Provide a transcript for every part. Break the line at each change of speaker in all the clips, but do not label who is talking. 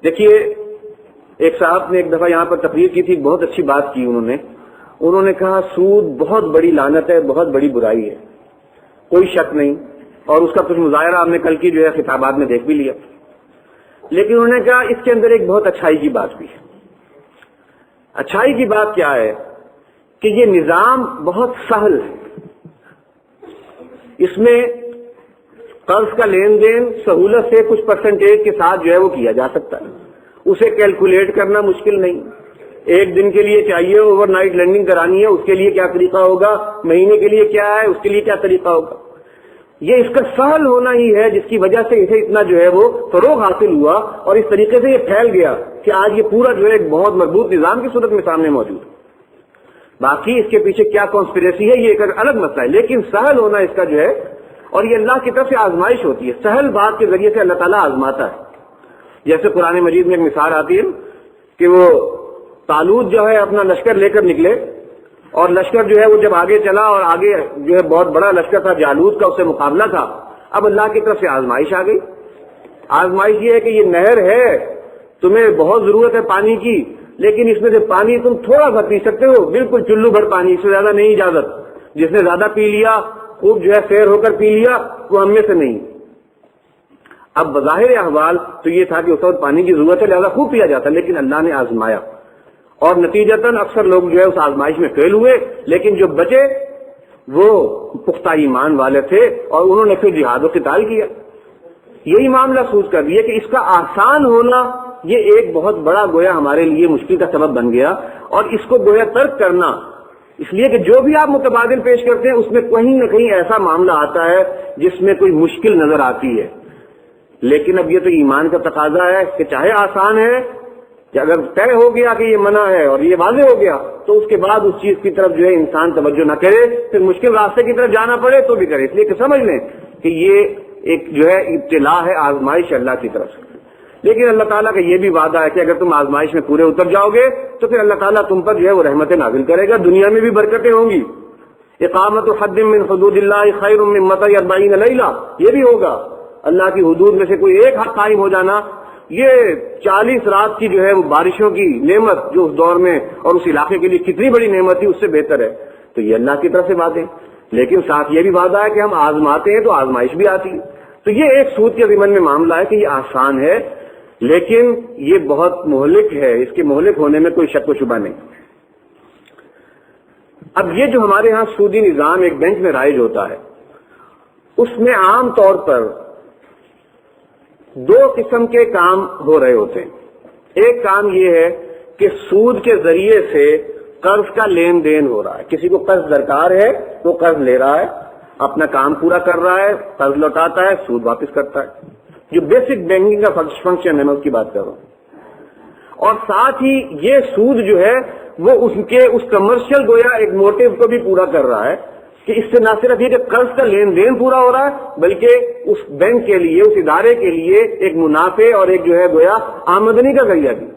دیکھیے ایک صاحب نے ایک دفعہ یہاں پر تقریر کی تھی، بہت اچھی بات کی انہوں نے کہا سود بہت بڑی لعنت ہے، بہت بڑی برائی ہے، کوئی شک نہیں، اور اس کا کچھ مظاہرہ ہم نے کل کی جو ہے خطابات میں دیکھ بھی لیا، لیکن انہوں نے کہا اس کے اندر ایک بہت اچھائی کی بات بھی ہے۔ اچھائی کی بات کیا ہے کہ یہ نظام بہت سہل ہے، اس میں قرض کا لین دین سہولت سے کچھ پرسنٹیج کے ساتھ جو ہے وہ کیا جا سکتا ہے، اسے کیلکولیٹ کرنا مشکل نہیں، ایک دن کے لیے چاہیے اوور نائٹ لینڈنگ کرانی ہے، اس کے لیے کیا طریقہ ہوگا، مہینے کے لیے کیا ہے، اس کے لیے کیا طریقہ ہوگا، یہ اس کا سہل ہونا ہی ہے جس کی وجہ سے اسے اتنا جو ہے وہ فروغ حاصل ہوا اور اس طریقے سے یہ پھیل گیا کہ آج یہ پورا جو ہے ایک بہت مضبوط نظام کی صورت میں سامنے موجود ہے۔ باقی اس کے پیچھے کیا کانسپریسی ہے یہ ایک الگ مسئلہ ہے، لیکن سہل ہونا اس کا جو ہے، اور یہ اللہ کی طرف سے آزمائش ہوتی ہے، سہل بات کے ذریعے سے اللہ تعالیٰ آزماتا ہے۔ جیسے قرآن مجید میں ایک مثال آتی ہے کہ وہ طالوت جو ہے اپنا لشکر لے کر نکلے، اور لشکر جو ہے وہ جب آگے چلا اور آگے جو ہے بہت بڑا لشکر تھا جالوت کا، اس سے مقابلہ تھا، اب اللہ کی طرف سے آزمائش آ گئی۔ آزمائش یہ ہے کہ یہ نہر ہے، تمہیں بہت ضرورت ہے پانی کی، لیکن اس میں سے پانی تم تھوڑا سا پی سکتے ہو، بالکل چلو بھر پانی، اس سے زیادہ نہیں اجازت، جس نے زیادہ پی لیا خوب جو ہے فیر ہو کر پی لیا، وہ ہم میں سے نہیں۔ اب بظاہر احوال تو یہ تھا کہ اس وقت پانی کی ضرورت ہے لہذا خوب پیا جاتا، لیکن اللہ نے آزمایا اور نتیجتاً اکثر لوگ جو ہے اس آزمائش میں فیل ہوئے، لیکن جو بچے وہ پختہ ایمان والے تھے اور انہوں نے پھر جہاد و قتال کیا۔ یہی معاملہ سوچ کر دیا کہ اس کا آسان ہونا یہ ایک بہت بڑا گویا ہمارے لیے مشکل کا سبب بن گیا، اور اس کو گویا ترک کرنا، اس لیے کہ جو بھی آپ متبادل پیش کرتے ہیں اس میں کہیں نہ کہیں ایسا معاملہ آتا ہے جس میں کوئی مشکل نظر آتی ہے، لیکن اب یہ تو ایمان کا تقاضا ہے کہ چاہے آسان ہے کہ اگر طے ہو گیا کہ یہ منع ہے اور یہ واضح ہو گیا تو اس کے بعد اس چیز کی طرف جو ہے انسان توجہ نہ کرے، پھر مشکل راستے کی طرف جانا پڑے تو بھی کرے، اس لیے کہ سمجھ لیں کہ یہ ایک جو ہے ابتلا ہے، آزمائش اللہ کی طرف سے۔ لیکن اللہ تعالیٰ کا یہ بھی وعدہ ہے کہ اگر تم آزمائش میں پورے اتر جاؤ گے تو پھر اللہ تعالیٰ تم پر جو ہے وہ رحمتیں نازل کرے گا، دنیا میں بھی برکتیں ہوں گی۔ اقامت حد من حدود اللہ خیر من متاع 40 لیلہ، یہ بھی ہوگا، اللہ کی حدود میں سے کوئی ایک حد قائم ہو جانا یہ 40 رات کی جو ہے وہ بارشوں کی نعمت جو اس دور میں اور اس علاقے کے لیے کتنی بڑی نعمت تھی اس سے بہتر ہے۔ تو یہ اللہ کی طرف سے باتیں، لیکن ساتھ یہ بھی وعدہ ہے کہ ہم آزماتے ہیں تو آزمائش بھی آتی ہے۔ تو یہ ایک سود کے ضمن میں معاملہ ہے کہ یہ آسان ہے لیکن یہ بہت مہلک ہے، اس کے مہلک ہونے میں کوئی شک و شبہ نہیں۔ اب یہ جو ہمارے ہاں سودی نظام ایک بینک میں رائج ہوتا ہے، اس میں عام طور پر دو قسم کے کام ہو رہے ہوتے ہیں۔ ایک کام یہ ہے کہ سود کے ذریعے سے قرض کا لین دین ہو رہا ہے، کسی کو قرض درکار ہے وہ قرض لے رہا ہے، اپنا کام پورا کر رہا ہے، قرض لوٹاتا ہے، سود واپس کرتا ہے، جو بیسک بینکنگ کا فنکشن ہے میں اس کی بات کر رہا ہوں۔ اور ساتھ ہی یہ سود جو ہے وہ اس کے اس کمرشل گویا ایک موٹیو کو بھی پورا کر رہا ہے کہ اس سے نہ صرف یہ کہ قرض کا لین دین پورا ہو رہا ہے بلکہ اس بینک کے لیے، اس ادارے کے لیے ایک منافع اور ایک جو ہے گویا آمدنی کا ذریعہ بھی۔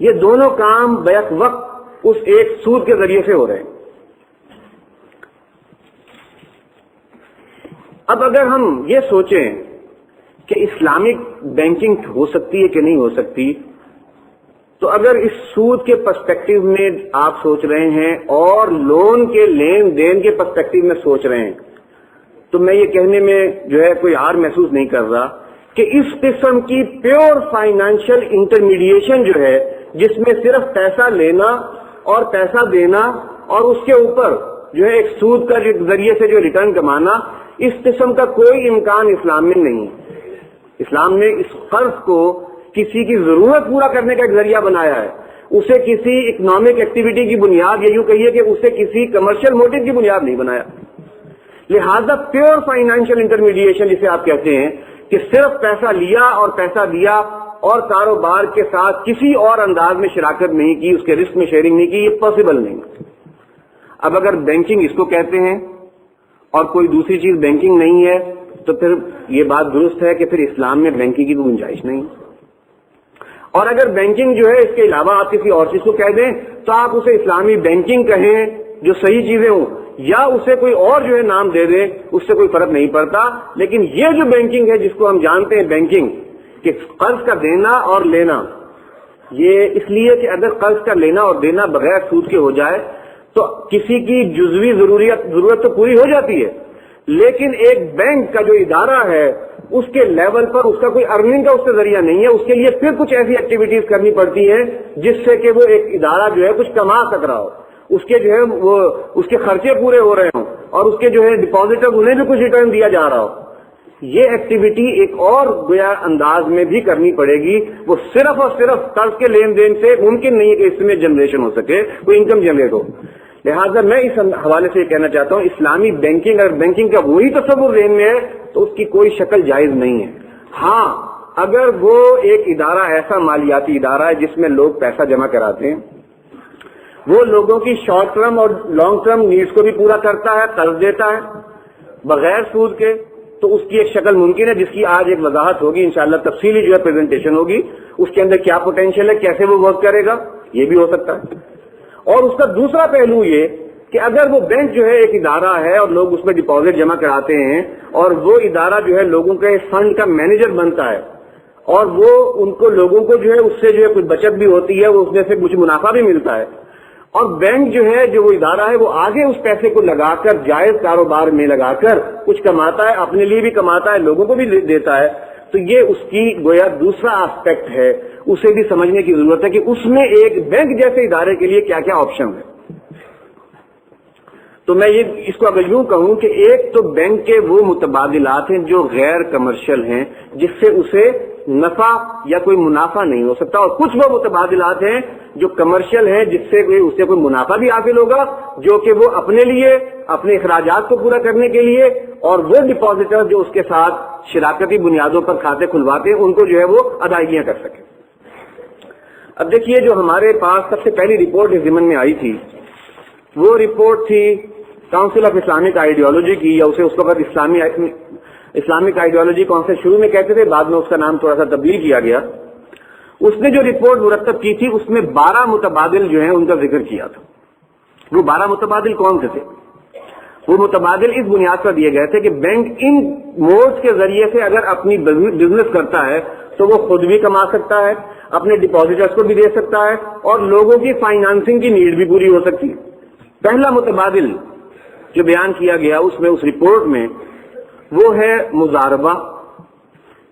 یہ دونوں کام بیک وقت اس ایک سود کے ذریعے سے ہو رہے ہیں۔ اب اگر ہم یہ سوچیں کہ اسلامک بینکنگ ہو سکتی ہے کہ نہیں ہو سکتی، تو اگر اس سود کے پرسپیکٹو میں آپ سوچ رہے ہیں اور لون کے لین دین کے پرسپیکٹو میں سوچ رہے ہیں تو میں یہ کہنے میں جو ہے کوئی ہار محسوس نہیں کر رہا کہ اس قسم کی پیور فائنینشیل انٹرمیڈیشن جو ہے جس میں صرف پیسہ لینا اور پیسہ دینا اور اس کے اوپر جو ہے ایک سود کا ذریعے سے جو ریٹرن کمانا، اس قسم کا کوئی امکان اسلام میں نہیں۔ اسلام نے اس قرض کو کسی کی ضرورت پورا کرنے کا ایک ذریعہ بنایا ہے، اسے کسی اکنامک ایکٹیویٹی کی بنیاد یا یوں کہیے کہ اسے کسی کمرشل موٹیو کی بنیاد نہیں بنایا۔ لہذا پیور فائنینشیل انٹرمیڈیشن جسے آپ کہتے ہیں کہ صرف پیسہ لیا اور پیسہ دیا اور کاروبار کے ساتھ کسی اور انداز میں شراکت نہیں کی، اس کے رسک میں شیئرنگ نہیں کی، یہ پاسبل نہیں۔ اب اگر بینکنگ اس کو کہتے ہیں اور کوئی دوسری چیز بینکنگ نہیں ہے تو پھر یہ بات درست ہے کہ پھر اسلام میں بینکنگ کی کوئی گنجائش نہیں۔ اور اگر بینکنگ جو ہے اس کے علاوہ آپ کسی اور چیز کو کہہ دیں تو آپ اسے اسلامی بینکنگ کہیں جو صحیح چیزیں ہوں، یا اسے کوئی اور جو ہے نام دے دیں، اس سے کوئی فرق نہیں پڑتا۔ لیکن یہ جو بینکنگ ہے جس کو ہم جانتے ہیں بینکنگ، کہ قرض کا دینا اور لینا، یہ اس لیے کہ اگر قرض کا لینا اور دینا بغیر سود کے ہو جائے تو کسی کی جزوی ضرورت تو پوری ہو جاتی ہے، لیکن ایک بینک کا جو ادارہ ہے اس کے لیول پر اس کا کوئی ارننگ کا اس کا ذریعہ نہیں ہے، اس کے لیے پھر کچھ ایسی ایکٹیویٹیز کرنی پڑتی ہے جس سے کہ وہ ایک ادارہ جو ہے کچھ کما سک رہا ہو، اس کے جو ہے وہ اس کے خرچے پورے ہو رہے ہوں اور اس کے جو ہے ڈپازیٹر انہیں بھی کچھ ریٹرن دیا جا رہا ہو۔ یہ ایکٹیویٹی ایک اور گویا انداز میں بھی کرنی پڑے گی، وہ صرف اور صرف قرض کے لین دین سے ممکن نہیں ہے کہ اس میں جنریشن ہو سکے، کوئی انکم جنریٹ ہو۔ لہٰذا میں اس حوالے سے یہ کہنا چاہتا ہوں اسلامی بینکنگ، اگر بینکنگ کا وہی تصور ذہن میں ہے تو اس کی کوئی شکل جائز نہیں ہے۔ ہاں اگر وہ ایک ادارہ ایسا مالیاتی ادارہ ہے جس میں لوگ پیسہ جمع کراتے ہیں، وہ لوگوں کی شارٹ ٹرم اور لانگ ٹرم نیڈز کو بھی پورا کرتا ہے، قرض دیتا ہے بغیر سود کے، تو اس کی ایک شکل ممکن ہے جس کی آج ایک وضاحت ہوگی انشاءاللہ، تفصیلی جو ہے پریزنٹیشن ہوگی، اس کے اندر کیا پوٹینشیل ہے، کیسے وہ ورک کرے گا، یہ بھی ہو سکتا ہے۔ اور اس کا دوسرا پہلو یہ کہ اگر وہ بینک جو ہے ایک ادارہ ہے اور لوگ اس میں ڈپازٹ جمع کراتے ہیں اور وہ ادارہ جو ہے لوگوں کے فنڈ کا مینیجر بنتا ہے اور وہ ان کو لوگوں کو جو ہے اس سے جو ہے کچھ بچت بھی ہوتی ہے، وہ اس میں سے کچھ منافع بھی ملتا ہے، اور بینک جو ہے جو وہ ادارہ ہے وہ آگے اس پیسے کو لگا کر جائز کاروبار میں لگا کر کچھ کماتا ہے، اپنے لیے بھی کماتا ہے، لوگوں کو بھی دیتا ہے، تو یہ اس کی گویا دوسرا آسپیکٹ ہے، اسے بھی سمجھنے کی ضرورت ہے کہ اس میں ایک بینک جیسے ادارے کے لیے کیا کیا آپشن ہے۔ تو میں یہ اس کو اگر یوں کہوں کہ ایک تو بینک کے وہ متبادلات ہیں جو غیر کمرشل ہیں جس سے اسے نفع یا کوئی منافع نہیں ہو سکتا، اور کچھ وہ متبادلات ہیں جو کمرشل ہیں جس سے اسے کوئی منافع بھی حاصل ہوگا، جو کہ وہ اپنے لیے اپنے اخراجات کو پورا کرنے کے لیے اور وہ ڈپازیٹر جو اس کے ساتھ شراکتی بنیادوں پر کھاتے کھلواتے ہیں ان کو جو ہے وہ ادائیگیاں کر سکیں۔ اب دیکھیے جو ہمارے پاس سب سے پہلی رپورٹ اس ضمن میں آئی تھی وہ رپورٹ تھی کاؤنسل آف اسلامک آئیڈیالوجی کی، یا اسے اس وقت اسلامک آئیڈیالوجی کونسل شروع میں کہتے تھے، بعد میں اس کا نام تھوڑا سا تبدیل کیا گیا۔ اس نے جو رپورٹ مرتب کی تھی اس میں 12 متبادل جو ہیں ان کا ذکر کیا تھا۔ وہ 12 متبادل کون سے تھے؟ وہ متبادل اس بنیاد پر دیے گئے تھے کہ بینک ان موڈز کے ذریعے سے اگر اپنی بزنس کرتا ہے تو وہ خود بھی کما سکتا ہے، اپنے ڈپازیٹرز کو بھی دے سکتا ہے، اور لوگوں کی فائنانسنگ کی نیڈ بھی پوری ہو سکتی ہے۔ پہلا متبادل جو بیان کیا گیا اس میں اس رپورٹ میں وہ ہے مضاربہ،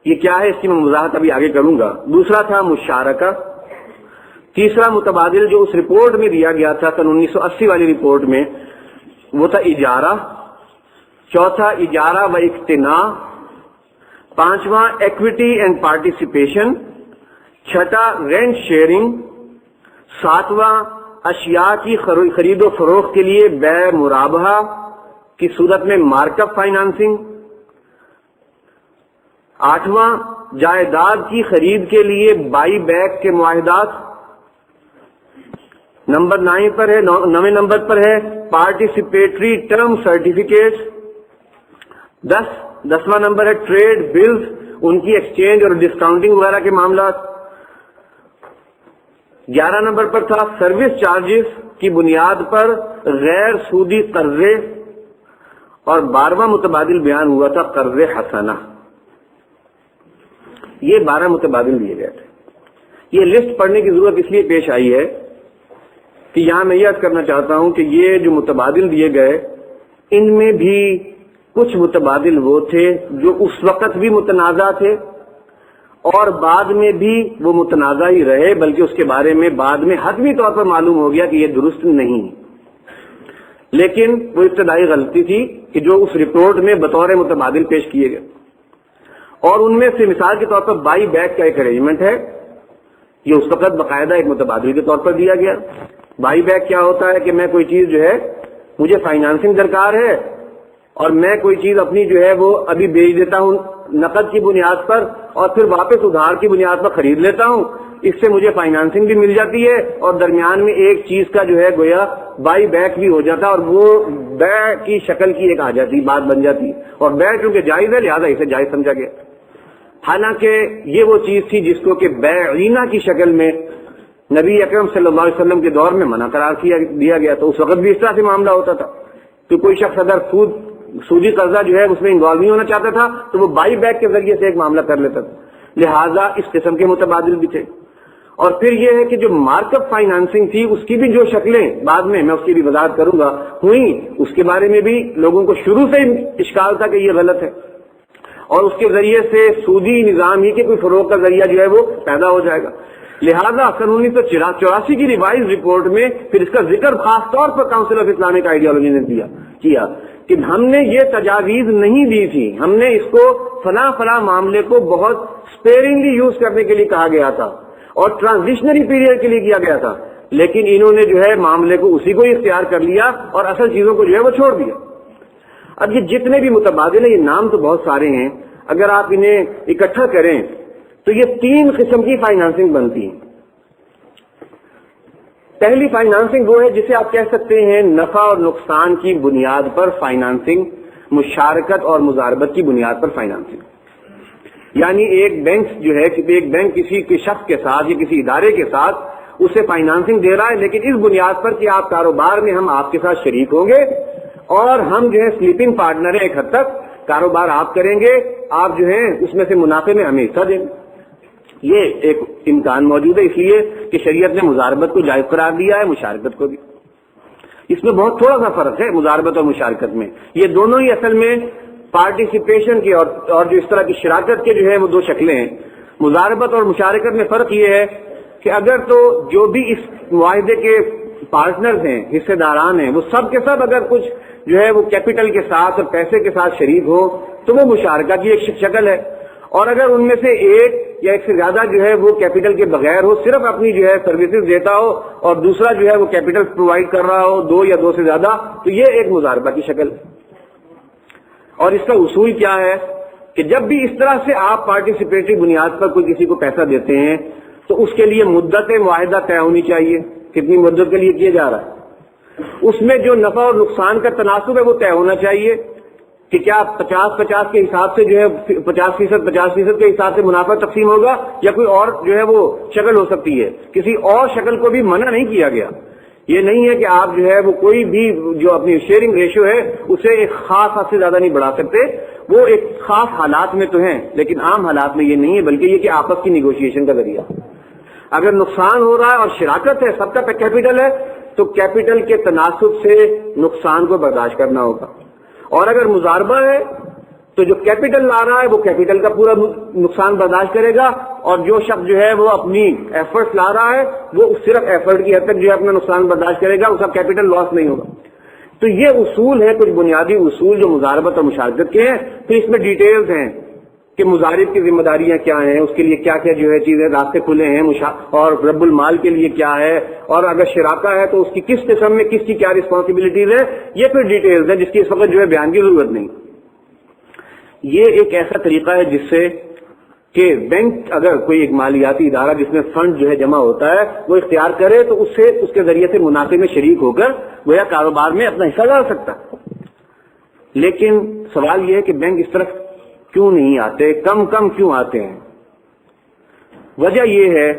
یہ کیا ہے اس کی میں وضاحت ابھی آگے کروں گا۔ دوسرا تھا مشارکہ، تیسرا متبادل جو اس رپورٹ میں دیا گیا تھا سن 1980 والی رپورٹ میں وہ تھا اجارہ، چوتھا اجارہ و اقتناء، پانچواں ایکویٹی اینڈ پارٹیسپیشن، چھٹا رینٹ شیئرنگ، ساتواں اشیاء کی خرید و فروخت کے لیے بیع مرابحہ کی صورت میں مارک اپ فائنانسنگ، آٹھواں جائیداد کی خرید کے لیے بائی بیک کے معاہدات، نمبر 9 پر ہے 9ویں نمبر پر ہے پارٹیسپیٹری ٹرم سرٹیفکیٹس، 10واں نمبر ہے ٹریڈ بلز، ان کی ایکسچینج اور ڈسکاؤنٹنگ وغیرہ کے معاملات، 11 نمبر پر تھا سروس چارجز کی بنیاد پر غیر سودی قرضے، اور 12واں متبادل بیان ہوا تھا قرض حسنہ۔ یہ 12 متبادل دیے گئے تھے۔ یہ لسٹ پڑھنے کی ضرورت اس لیے پیش آئی ہے کہ یہاں میں یہ عرض کرنا چاہتا ہوں کہ یہ جو متبادل دیے گئے ان میں بھی کچھ متبادل وہ تھے جو اس وقت بھی متنازع تھے اور بعد میں بھی وہ متنازع ہی رہے، بلکہ اس کے بارے میں بعد میں حتمی طور پر معلوم ہو گیا کہ یہ درست نہیں، لیکن وہ ابتدائی غلطی تھی کہ جو اس رپورٹ میں بطور متبادل پیش کیے گئے، اور ان میں سے مثال کے طور پر بائی بیک کا ایک ارینجمنٹ ہے، یہ اس وقت باقاعدہ ایک متبادل کے طور پر دیا گیا۔ بائی بیک کیا ہوتا ہے کہ میں کوئی چیز جو ہے مجھے فائنانسنگ درکار ہے اور میں کوئی چیز اپنی جو ہے وہ ابھی بیچ دیتا ہوں نقد کی بنیاد پر اور پھر واپس ادھار کی بنیاد پر خرید لیتا ہوں، اس سے مجھے فائنانسنگ بھی مل جاتی ہے اور درمیان میں ایک چیز کا جو ہے گویا بائی بیک بھی ہو جاتا ہے اور وہ بیع کی شکل کی ایک آ جاتی بات بن جاتی، اور بیع چونکہ جائز ہے لہذا اسے جائز سمجھا گیا، حالانکہ یہ وہ چیز تھی جس کو کہ بیعینہ کی شکل میں نبی اکرم صلی اللہ علیہ وسلم کے دور میں منع قرار دیا گیا، تو اس وقت بھی اس طرح سے معاملہ ہوتا تھا کہ کوئی شخص اگر سودی قرضہ جو ہے اس میں انوالو نہیں ہونا چاہتا تھا تو وہ بائی بیک کے ذریعے سے ایک معاملہ کر لیتا تھا، لہذا اس قسم کے متبادل بھی تھے. اور پھر یہ ہے کہ جو مارک اپ فائنانسنگ تھی اس کی بھی جو شکلیں بعد میں اس کی بھی وضاحت کروں گا ہوئی، اس کے بارے میں بھی لوگوں کو شروع سے اشکال تھا کہ یہ غلط ہے، اور اس کے ذریعے سے سودی نظام ہی کے کوئی فروغ کا ذریعہ جو ہے وہ پیدا ہو جائے گا. لہذا سن 1984 کی ریوائز رپورٹ میں پھر اس کا ذکر خاص طور پر کاؤنسل آف اسلامک آئیڈیالوجی نے کیا کہ ہم نے یہ تجاویز نہیں دی تھی، ہم نے اس کو فلاں فلاں معاملے کو بہت اسپیرنگلی یوز کرنے کے لیے کہا گیا تھا اور ٹرانزیشنری پیریڈ کے لیے کیا گیا تھا، لیکن انہوں نے جو ہے معاملے کو اسی کو اختیار کر لیا اور اصل چیزوں کو جو ہے وہ چھوڑ دیا. اب یہ جتنے بھی متبادل ہیں، یہ نام تو بہت سارے ہیں، اگر آپ انہیں اکٹھا کریں تو یہ 3 قسم کی فائنانسنگ بنتی ہے. پہلی فائنانسنگ وہ ہے جسے آپ کہہ سکتے ہیں نفع اور نقصان کی بنیاد پر فائنانسنگ، مشارکت اور مزاربت کی بنیاد پر فائنانسنگ. یعنی ایک بینک جو ہے، ایک بینک کسی شخص کے ساتھ یا کسی ادارے کے ساتھ اسے فائنانسنگ دے رہا ہے، لیکن اس بنیاد پر کہ آپ کاروبار میں ہم آپ کے ساتھ شریک ہوں گے اور ہم جو ہے سلیپنگ پارٹنر ہیں، ایک حد تک کاروبار آپ کریں گے، آپ جو ہیں اس میں سے منافع میں ہمیں حصہ دیں گے. یہ ایک امکان موجود ہے، اس لیے کہ شریعت نے مزاربت کو جائز قرار دیا ہے، مشارکت کو بھی. اس میں بہت تھوڑا سا فرق ہے مزاربت اور مشارکت میں. یہ دونوں ہی اصل میں پارٹیسپیشن کی اور جو اس طرح کی شراکت کے جو ہے وہ 2 شکلیں ہیں. مزاربت اور مشارکت میں فرق یہ ہے کہ اگر تو جو بھی اس معاہدے کے پارٹنرز ہیں، حصے داران ہیں، وہ سب کے سب اگر کچھ جو ہے وہ کیپٹل کے ساتھ اور پیسے کے ساتھ شریک ہو تو وہ مشارکہ کی ایک شکل ہے. اور اگر ان میں سے ایک یا ایک سے زیادہ جو ہے وہ کیپٹل کے بغیر ہو، صرف اپنی جو ہے سروسز دیتا ہو اور دوسرا جو ہے وہ کیپٹل پرووائڈ کر رہا ہو، 2 یا 2 سے زیادہ، تو یہ ایک مزاربہ کی شکل ہے. اور اس کا اصول کیا ہے کہ جب بھی اس طرح سے آپ پارٹیسپیٹری بنیاد پر کوئی کسی کو پیسہ دیتے ہیں تو اس کے لیے مدت معاہدہ طے ہونی چاہیے، کتنی مدت کے لیے کیا جا رہا ہے. اس میں جو نفع اور نقصان کا تناسب ہے وہ طے ہونا چاہیے کہ کیا 50-50 کے حساب سے جو ہے 50% کے حساب سے منافع تقسیم ہوگا یا کوئی اور جو ہے وہ شکل ہو سکتی ہے. کسی اور شکل کو بھی منع نہیں کیا گیا. یہ نہیں ہے کہ آپ جو ہے وہ کوئی بھی جو اپنی شیئرنگ ریشو ہے اسے ایک خاص حد سے زیادہ نہیں بڑھا سکتے. وہ ایک خاص حالات میں تو ہیں لیکن عام حالات میں یہ نہیں ہے، بلکہ یہ کہ آپس کی نیگوشیشن کا ذریعہ. اگر نقصان ہو رہا ہے اور شراکت ہے، سب کا کیپٹل ہے، تو کیپٹل کے تناسب سے نقصان کو برداشت کرنا ہوگا. اور اگر مزاربہ ہے تو جو کیپٹل لا رہا ہے وہ کیپٹل کا پورا نقصان برداشت کرے گا، اور جو شخص جو ہے وہ اپنی ایفرٹس لا رہا ہے وہ صرف ایفرٹ کی حد تک جو ہے اپنا نقصان برداشت کرے گا، اس کا کیپٹل لاس نہیں ہوگا. تو یہ اصول ہے، کچھ بنیادی اصول جو مزاربت اور مشارکت کے ہیں. پھر اس میں ڈیٹیلز ہیں کہ مزارب کی ذمہ داریاں کیا ہیں، اس کے لیے کیا کیا جو ہے چیزیں راستے کھلے ہیں، اور رب المال کے لیے کیا ہے، اور اگر شراکہ ہے تو اس کی کس قسم میں کس کی کیا رسپانسبلٹیز ہے. یہ پھر ڈیٹیلز ہیں جس کی اس وقت جو ہے بیان کی ضرورت نہیں. یہ ایک ایسا طریقہ ہے جس سے کہ بینک اگر کوئی ایک مالیاتی ادارہ جس میں فنڈ جو ہے جمع ہوتا ہے وہ اختیار کرے تو اس کے ذریعے سے منافع میں شریک ہو کر گویا کاروبار میں اپنا حصہ ڈال سکتا ہے. لیکن سوال یہ ہے کہ بینک اس طرف کیوں نہیں آتے، کم کیوں آتے ہیں؟ وجہ یہ ہے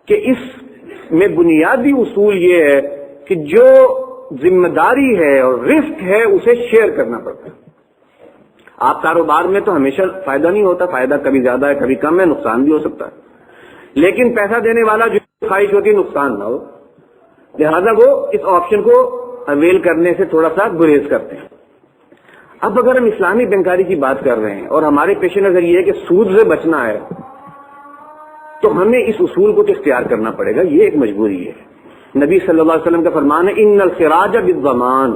کہ اس میں بنیادی اصول یہ ہے کہ جو ذمہ داری ہے اور رسک ہے اسے شیئر کرنا پڑتا ہے. آپ کاروبار میں تو ہمیشہ فائدہ نہیں ہوتا، فائدہ کبھی زیادہ ہے کبھی کم ہے، نقصان بھی ہو سکتا ہے. لیکن پیسہ دینے والا جو خواہش ہوتی ہے نقصان نہ ہو، لہذا وہ اس آپشن کو اویل کرنے سے تھوڑا سا گریز کرتے ہیں. اب اگر ہم اسلامی بینکاری کی بات کر رہے ہیں اور ہمارے پیش نظر یہ ہے کہ سود سے بچنا ہے تو ہمیں اس اصول کو اختیار کرنا پڑے گا. یہ ایک مجبوری ہے. نبی صلی اللہ علیہ وسلم کا فرمان ہے ان الخراج بالضمان،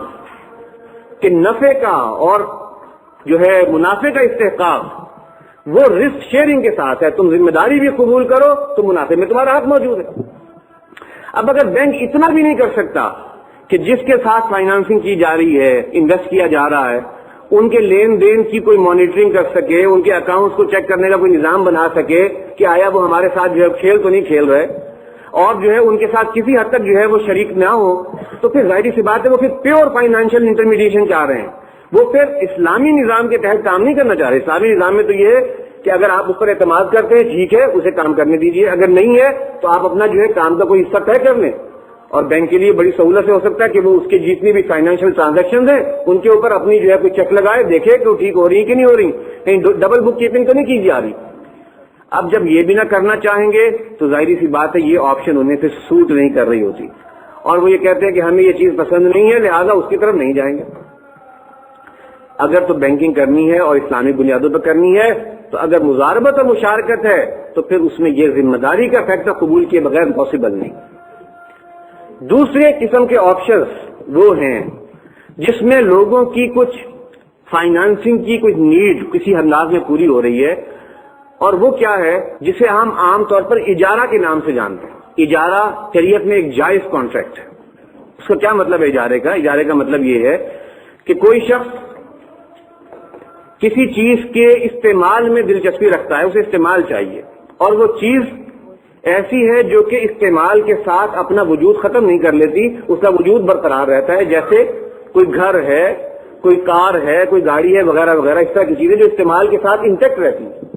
کہ نفع کا اور جو ہے منافع کا استحقاق وہ رسک شیئرنگ کے ساتھ ہے. تم ذمہ داری بھی قبول کرو تو منافع میں تمہارا حق موجود ہے. اب اگر بینک اتنا بھی نہیں کر سکتا کہ جس کے ساتھ فائنانسنگ کی جا رہی ہے، انویسٹ کیا جا رہا ہے، ان کے لین دین کی کوئی مانیٹرنگ کر سکے، ان کے اکاؤنٹس کو چیک کرنے کا کوئی نظام بنا سکے کہ آیا وہ ہمارے ساتھ جو ہے کھیل تو نہیں کھیل رہے، اور جو ہے ان کے ساتھ کسی حد تک جو ہے وہ شریک نہ ہو، تو پھر ظاہری سی بات ہے وہ پھر پیور فائنینشیل انٹرمیڈیشن چاہ رہے ہیں. وہ پھر اسلامی نظام کے تحت کام نہیں کرنا چاہ رہے. اسلامی نظام میں تو یہ ہے کہ اگر آپ اس پر اعتماد کرتے ہیں ٹھیک ہے، اسے کام کرنے دیجیے، اگر نہیں ہے تو آپ اپنا جو ہے کام کا کوئی حصہ طے کر لیں. اور بینک کے لیے بڑی سہولت سے ہو سکتا ہے کہ وہ اس کے جتنی بھی فائنینشیل ٹرانزیکشن ہیں ان کے اوپر اپنی جو ہے کوئی چیک لگائے، دیکھے کہ وہ ٹھیک ہو رہی کہ نہیں ہو رہی، کہیں ڈبل بک کیپنگ تو نہیں کی جا رہی. اب جب یہ بھی نہ کرنا چاہیں گے تو ظاہری سی بات ہے یہ آپشن انہیں پھر سوٹ نہیں کر رہی ہوتی، اور وہ یہ کہتے ہیں کہ ہمیں یہ چیز پسند نہیں ہے لہذا اس کی طرف نہیں جائیں گے۔ اگر تو بینکنگ کرنی ہے اور اسلامی بنیادوں پر کرنی ہے تو اگر مزاربت اور مشارکت ہے تو پھر اس میں یہ ذمہ داری کا فیکٹر قبول کیے بغیر پاسبل نہیں۔ دوسرے قسم کے آپشنز وہ ہیں جس میں لوگوں کی کچھ فائنانسنگ کی کچھ نیڈ کسی انداز میں پوری ہو رہی ہے، اور وہ کیا ہے جسے ہم عام طور پر اجارہ کے نام سے جانتے ہیں۔ اجارہ شریعت میں ایک جائز کانٹریکٹ ہے۔ اس کا کیا مطلب ہے اجارے کا؟ اجارے کا مطلب یہ ہے کہ کوئی شخص کسی چیز کے استعمال میں دلچسپی رکھتا ہے، اسے استعمال چاہیے، اور وہ چیز ایسی ہے جو کہ استعمال کے ساتھ اپنا وجود ختم نہیں کر لیتی، اس کا وجود برقرار رہتا ہے، جیسے کوئی گھر ہے، کوئی کار ہے، کوئی گاڑی ہے وغیرہ وغیرہ، اس طرح کی چیزیں جو استعمال کے ساتھ انٹیکٹ رہتی ہیں۔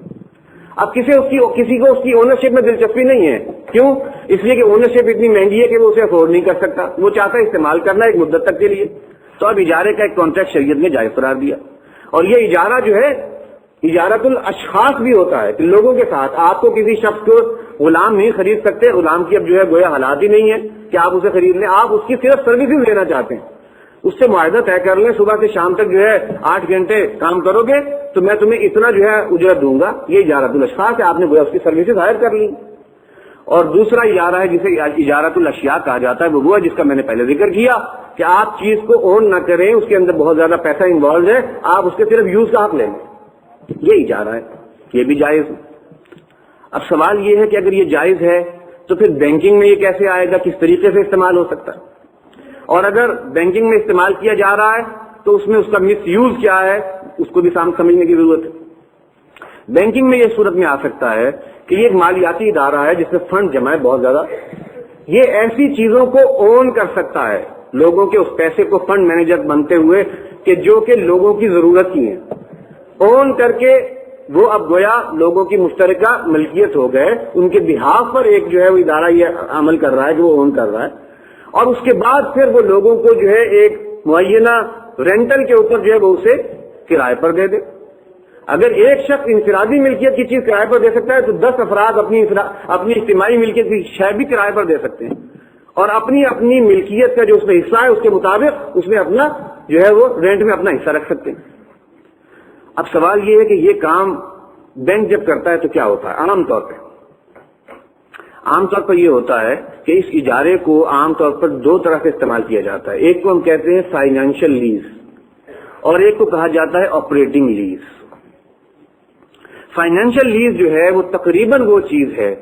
اب کسی کو اس کی اونرشپ میں دلچسپی نہیں ہے، کیوں؟ اس لیے کہ اونرشپ اتنی مہنگی ہے کہ وہ اسے افورڈ نہیں کر سکتا، وہ چاہتا ہے استعمال کرنا ایک مدت تک کے لیے، تو اب اجارے کا ایک کانٹریکٹ شریعت نے جائز قرار دیا۔ اور یہ اجارہ جو ہے اجارت الاشخاص بھی ہوتا ہے کہ لوگوں کے ساتھ آپ کو کسی شخص کو غلام نہیں خرید سکتے، غلام کی اب جو ہے گویا حالات ہی نہیں ہے کہ آپ اسے خرید لیں، آپ اس کی صرف سروسز لینا چاہتے ہیں، اس سے معاہدہ طے کر لیں، صبح سے شام تک جو ہے 8 گھنٹے کام کرو گے تو میں تمہیں اتنا جو ہے اجرت دوں گا، یہ اجارت الاشخاص ہے، آپ نے گویا اس کی سروسز ہائر کر لی۔ اور دوسرا اجارہ ہے جسے اجارت الاشیاء کہا جاتا ہے، وہ ہے جس کا میں نے پہلے ذکر کیا کہ آپ چیز کو اون نہ کریں، اس کے اندر بہت زیادہ پیسہ انوالو ہے، آپ اس کے صرف یوز کا حق لیں، یہ اجارہ ہے، یہ بھی جائز ہے۔ اب سوال یہ ہے کہ اگر یہ جائز ہے تو پھر بینکنگ میں یہ کیسے آئے گا، کس طریقے سے استعمال ہو سکتا ہے؟ اور اگر بینکنگ میں استعمال کیا جا رہا ہے تو اس میں اس کا مس یوز کیا ہے، اس کو بھی سمجھنے کی ضرورت ہے۔ بینکنگ میں یہ صورت میں آ سکتا ہے کہ یہ ایک مالیاتی ادارہ ہے جس میں فنڈ جمع ہے بہت زیادہ، یہ ایسی چیزوں کو اون کر سکتا ہے، لوگوں کے اس پیسے کو فنڈ مینیجر بنتے ہوئے کہ جو کہ لوگوں کی ضرورت کی ہیں، اون کر کے وہ اب گویا لوگوں کی مشترکہ ملکیت ہو گئے، ان کے بہاف پر ایک جو ہے وہ ادارہ یہ عمل کر رہا ہے کہ وہ اون کر رہا ہے، اور اس کے بعد پھر وہ لوگوں کو جو ہے ایک معینہ رینٹل کے اوپر جو ہے وہ اسے کرائے پر دے دے۔ اگر ایک شخص انفرادی ملکیت کی چیز کرائے پر دے سکتا ہے تو 10 افراد اپنی اجتماعی ملکیت کی شے بھی کرائے پر دے سکتے ہیں، اور اپنی ملکیت کا جو اس میں حصہ ہے اس کے مطابق اس میں اپنا جو ہے وہ رینٹ میں اپنا حصہ رکھ سکتے ہیں۔ اب سوال یہ ہے کہ یہ کام بینک جب کرتا ہے تو کیا ہوتا ہے؟ عام طور پر یہ ہوتا ہے کہ اس اجارے کو عام طور پر 2 طرح سے استعمال کیا جاتا ہے، ایک کو ہم کہتے ہیں فائنینشیل لیز اور ایک کو کہا جاتا ہے آپریٹنگ لیز۔ فائنینشیل لیز جو ہے وہ تقریباً وہ چیز ہے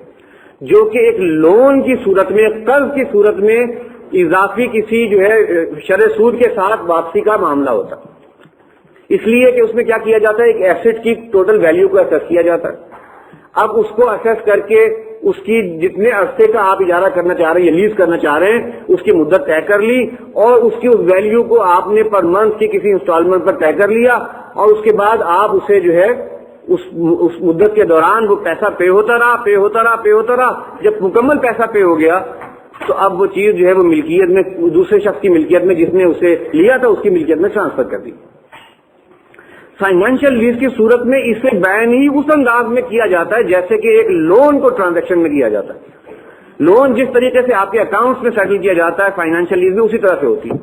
جو کہ ایک لون کی صورت میں، قرض کی صورت میں اضافی کسی جو ہے شرح سود کے ساتھ واپسی کا معاملہ ہوتا ہے، اس لیے کہ اس میں کیا کیا جاتا ہے، ایک ایسٹ کی ٹوٹل ویلیو کو اسیس کیا جاتا ہے۔ اب اس کو اسیس کر کے اس کی جتنے عرصے کا آپ اجارہ کرنا چاہ رہے ہیں یا لیز کرنا چاہ رہے ہیں اس کی مدت طے کر لی، اور اس کی اس ویلیو کو آپ نے پر منتھ کی کسی انسٹالمنٹ پر طے کر لیا، اور اس کے بعد آپ اسے جو ہے اس مدت کے دوران وہ پیسہ پے ہوتا رہا، جب مکمل پیسہ پے ہو گیا تو اب وہ چیز جو ہے وہ ملکیت میں دوسرے شخص کی ملکیت میں جس نے اسے لیا تھا اس کی ملکیت میں ٹرانسفر کر دی۔ فائنینشیل لیز کی صورت میں اسے بیان ہی اس انداز میں کیا جاتا ہے جیسے کہ ایک لون کو ٹرانزیکشن میں کیا جاتا ہے۔ لون جس طریقے سے آپ کے اکاؤنٹس میں سیٹل کیا جاتا ہے فائنینشیل لیز میں اسی طرح سے ہوتی ہے۔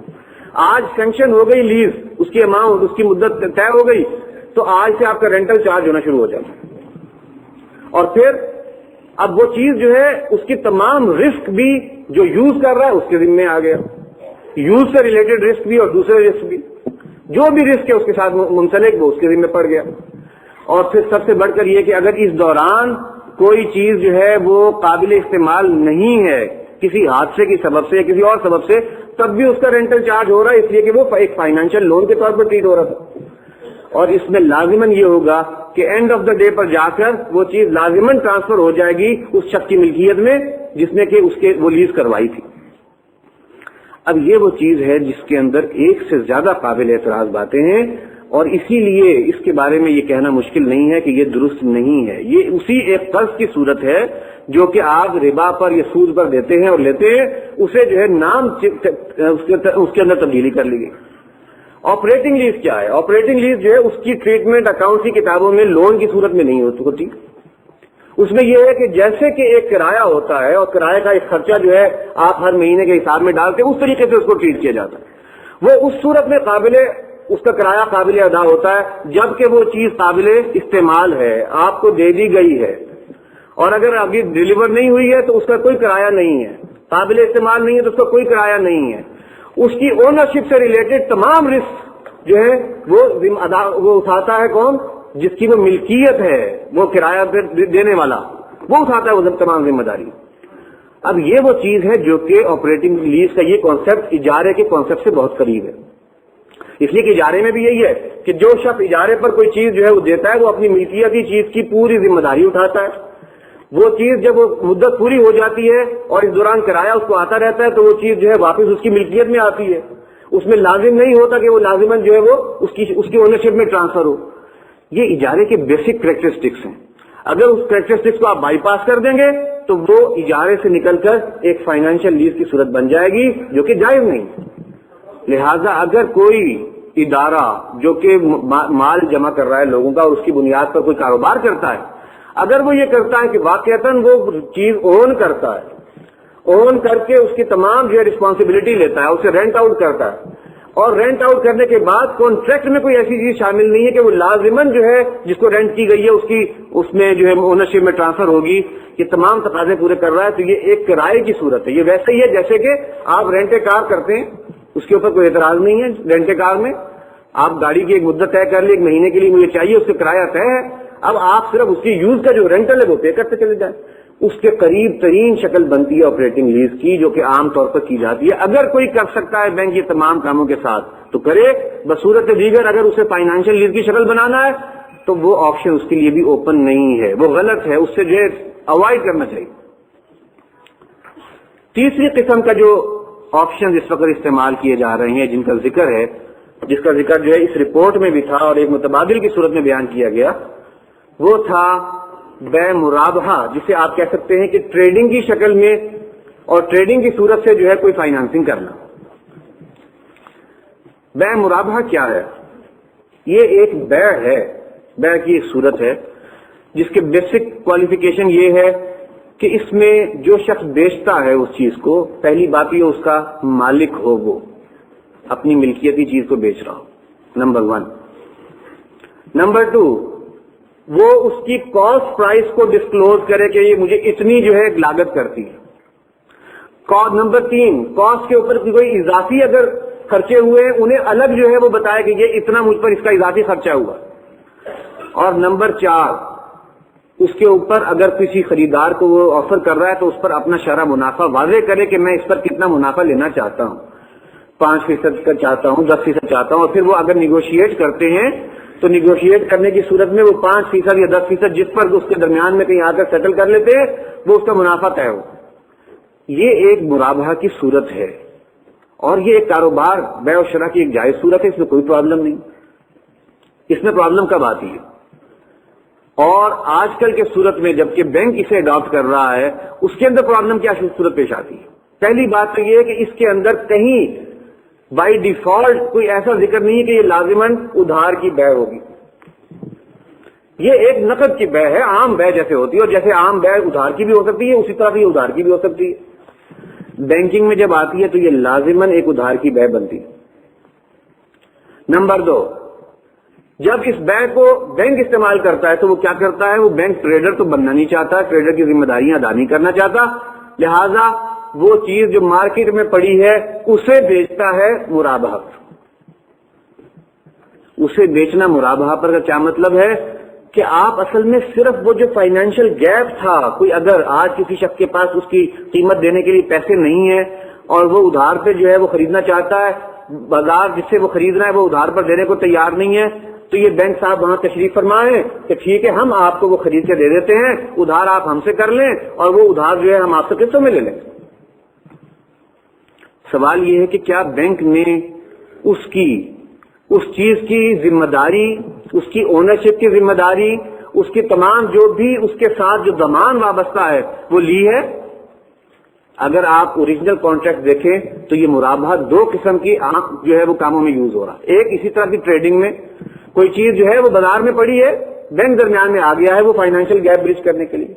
آج سینکشن ہو گئی لیز، اس کی اماؤنٹ، اس کی مدت طے ہو گئی، تو آج سے آپ کا رینٹل چارج ہونا شروع ہو جاتا ہے، اور پھر اب وہ چیز جو ہے اس کی تمام رسک بھی جو یوز کر رہا ہے اس کے ذمہ آ گیا، یوز سے ریلیٹڈ رسک بھی اور دوسرے رسک بھی، جو بھی رسک ہے اس کے ساتھ منسلک وہ اس کے ذمہ پڑ گیا۔ اور پھر سب سے بڑھ کر یہ کہ اگر اس دوران کوئی چیز جو ہے وہ قابل استعمال نہیں ہے کسی حادثے کی سبب سے یا کسی اور سبب سے، تب بھی اس کا رینٹل چارج ہو رہا ہے، اس لیے کہ وہ ایک فائنینشیل لون کے طور پر ٹریٹ ہو رہا تھا، اور اس میں لازماً یہ ہوگا کہ اینڈ آف دا ڈے پر جا کر وہ چیز لازماً ٹرانسفر ہو جائے گی اس شخص کی ملکیت میں جس نے کہ اس کے وہ لیز کروائی تھی۔ اب یہ وہ چیز ہے جس کے اندر ایک سے زیادہ قابل اعتراض باتیں ہیں، اور اسی لیے اس کے بارے میں یہ کہنا مشکل نہیں ہے کہ یہ درست نہیں ہے، یہ اسی ایک قرض کی صورت ہے جو کہ آپ ربا پر یا سود پر دیتے ہیں اور لیتے ہیں، اسے جو ہے نام اس کے اندر تبدیلی کر لی گئی۔ آپریٹنگ لیز کیا ہے؟ آپریٹنگ لیز جو ہے اس کی ٹریٹمنٹ اکاؤنٹ کی کتابوں میں لون کی صورت میں نہیں ہوتی، اس میں یہ ہے کہ جیسے کہ ایک کرایہ ہوتا ہے اور کرایہ کا ایک خرچہ جو ہے آپ ہر مہینے کے حساب میں ڈالتے ہیں، اس طریقے سے اس کو ٹریٹ کیا جاتا ہے۔ وہ اس صورت میں اس کا کرایہ قابل ادا ہوتا ہے جبکہ وہ چیز قابل استعمال ہے، آپ کو دے دی گئی ہے، اور اگر ابھی ڈیلیور نہیں ہوئی ہے تو اس کا کوئی کرایہ نہیں ہے، قابل استعمال نہیں ہے تو اس کا کوئی کرایہ نہیں ہے۔ اس کی اونرشپ سے ریلیٹڈ تمام رسک جو ہے وہ اٹھاتا ہے کون؟ جس کی وہ ملکیت ہے، وہ کرایہ پہ دینے والا، وہ اٹھاتا ہے وہ تمام ذمہ داری۔ اب یہ وہ چیز ہے جو کہ آپریٹنگ لیز کا یہ کانسیپٹ اجارے کے کانسیپٹ سے بہت قریب ہے، اس لیے کہ اجارے میں بھی یہی ہے کہ جو شخص اجارے پر کوئی چیز جو ہے وہ دیتا ہے وہ اپنی ملکیتی چیز کی پوری ذمہ داری اٹھاتا ہے۔ وہ چیز جب وہ مدت پوری ہو جاتی ہے اور اس دوران کرایہ اس کو آتا رہتا ہے تو وہ چیز جو ہے واپس اس کی ملکیت میں آتی ہے، اس میں لازم نہیں ہوتا کہ وہ لازماً جو ہے وہ اس کی اونرشپ میں ٹرانسفر ہو۔ یہ اجارے کے بیسک کریکٹرسٹکس ہیں، اگر اس کریکٹرسٹکس کو آپ بائی پاس کر دیں گے تو وہ اجارے سے نکل کر ایک فائنینشیل لیز کی صورت بن جائے گی جو کہ جائز نہیں۔ لہذا اگر کوئی ادارہ جو کہ مال جمع کر رہا ہے لوگوں کا اور اس کی بنیاد پر کوئی کاروبار کرتا ہے، اگر وہ یہ کرتا ہے کہ واقعتاً وہ چیز اون کرتا ہے، اون کر کے اس کی تمام جو ہے رسپانسبلٹی لیتا ہے، اسے رینٹ آؤٹ کرتا ہے، اور رینٹ آؤٹ کرنے کے بعد کانٹریکٹ میں کوئی ایسی چیز شامل نہیں ہے کہ وہ لازماً جو ہے جس کو رینٹ کی گئی ہے اس میں جو ہے اونرشپ میں ٹرانسفر ہوگی، یہ تمام تقاضے پورے کر رہا ہے، تو یہ ایک کرائے کی صورت ہے۔ یہ ویسے ہی ہے جیسے کہ آپ رینٹ کار کرتے ہیں، اس کے اوپر کوئی اعتراض نہیں ہے، رینٹ کار میں آپ گاڑی کی ایک مدت طے کر لی، ایک مہینے کے لیے مجھے چاہیے، اس کا کرایہ طے ہے، اب آپ صرف اس کی یوز کا جو رینٹل ہے وہ پے کرتے چلے جائیں۔ اس کے قریب ترین شکل بنتی ہے آپریٹنگ لیز کی، جو کہ عام طور پر کی جاتی ہے۔ اگر کوئی کر سکتا ہے بینک یہ تمام کاموں کے ساتھ تو کرے، بصورت دیگر اگر اسے فائنینشیل لیز کی شکل بنانا ہے تو وہ آپشن اس کے لیے بھی اوپن نہیں ہے، وہ غلط ہے، اس سے جو ہے اوائڈ کرنا چاہیے۔ تیسری قسم کا جو آپشن اس وقت استعمال کیے جا رہے ہیں، جن کا ذکر ہے، جس کا ذکر جو ہے اس رپورٹ میں بھی تھا اور ایک متبادل کی صورت میں بیان کیا گیا، وہ تھا بے مرابحہ، جسے آپ کہہ سکتے ہیں کہ ٹریڈنگ کی شکل میں اور ٹریڈنگ کی صورت سے جو ہے کوئی فائنانسنگ کرنا۔ بے مرابحہ کیا ہے؟ یہ ایک بیع ہے، بیع کی ایک صورت ہے جس کے بیسک کوالیفیکیشن یہ ہے کہ اس میں جو شخص بیچتا ہے اس چیز کو، پہلی بات یہ اس کا مالک ہو، وہ اپنی ملکیتی چیز کو بیچ رہا ہو، نمبر 1۔ نمبر 2، وہ اس کی کاسٹ پرائس کو ڈسکلوز کرے کہ یہ مجھے اتنی جو ہے لاگت کرتی ہے۔ نمبر 3، کاسٹ کے اوپر کوئی اضافی اگر خرچے ہوئے ہیں انہیں الگ جو ہے وہ بتایا کہ یہ اتنا مجھ پر اس کا اضافی خرچہ ہوا۔ اور نمبر 4، اس کے اوپر اگر کسی خریدار کو وہ آفر کر رہا ہے تو اس پر اپنا شرح منافع واضح کرے کہ میں اس پر کتنا منافع لینا چاہتا ہوں، 5% کا چاہتا ہوں، 10% چاہتا ہوں، اور پھر وہ اگر نیگوشیٹ کرتے ہیں تو نیگوشیٹ کرنے کی صورت میں وہ 5% یا 10% جس پر اس کے درمیان میں کہیں آ کر سیٹل کر لیتے ہیں وہ اس کا منافع طے ہو۔ یہ ایک مرابحہ کی صورت ہے اور یہ ایک کاروبار بیع و شرح کی ایک جائز صورت ہے، اس میں کوئی پرابلم نہیں۔ اس میں پرابلم کب آتی ہے؟ اور آج کل کے صورت میں جبکہ بینک اسے اڈاپٹ کر رہا ہے، اس کے اندر پرابلم کیا صورت پیش آتی ہے؟ پہلی بات تو یہ ہے کہ اس کے اندر کہیں بائی ڈیفالٹ کوئی ایسا ذکر نہیں ہے کہ یہ لازماً ادھار کی بیع ہوگی۔ یہ ایک نقد کی بیع ہے، عام بیع جیسے ہوتی ہے، اور جیسے عام بیع ادھار کی بھی ہو سکتی ہے اسی طرح یہ ادھار کی بھی ہو سکتی ہے۔ بینکنگ میں جب آتی ہے تو یہ لازماً ایک ادھار کی بیع بنتی ہے۔ نمبر 2، جب اس بیع کو بینک استعمال کرتا ہے تو وہ کیا کرتا ہے؟ وہ بینک ٹریڈر تو بننا نہیں چاہتا، ٹریڈر کی ذمہ داریاں ادا نہیں کرنا چاہتا، لہذا وہ چیز جو مارکیٹ میں پڑی ہے اسے بیچتا ہے مرابحہ پر۔ اسے بیچنا مرابحہ پر کا کیا مطلب ہے کہ آپ اصل میں صرف وہ جو فائنینشیل گیپ تھا، کوئی اگر آج کسی شخص کے پاس اس کی قیمت دینے کے لیے پیسے نہیں ہیں اور وہ ادھار پہ جو ہے وہ خریدنا چاہتا ہے، بازار جس سے وہ خریدنا ہے وہ ادھار پر دینے کو تیار نہیں ہے، تو یہ بینک صاحب وہاں تشریف فرمائیں کہ ٹھیک ہے ہم آپ کو وہ خرید کے دے دیتے ہیں، ادھار آپ ہم سے کر لیں اور وہ ادھار جو ہے ہم آپ سے قسطوں میں لے لیں۔ سوال یہ ہے کہ کیا بینک نے اس چیز کی ذمہ داری، اس کی اونرشپ کی ذمہ داری، اس کی تمام جو بھی اس کے ساتھ جو ضمان وابستہ ہے وہ لی ہے؟ اگر آپ اوریجنل کانٹریکٹ دیکھیں تو یہ مرابحہ 2 قسم کی جو ہے وہ کاموں میں یوز ہو رہا ہے۔ ایک اسی طرح کی ٹریڈنگ میں کوئی چیز جو ہے وہ بازار میں پڑی ہے، بینک درمیان میں آ گیا ہے وہ فائنینشیل گیپ برج کرنے کے لیے.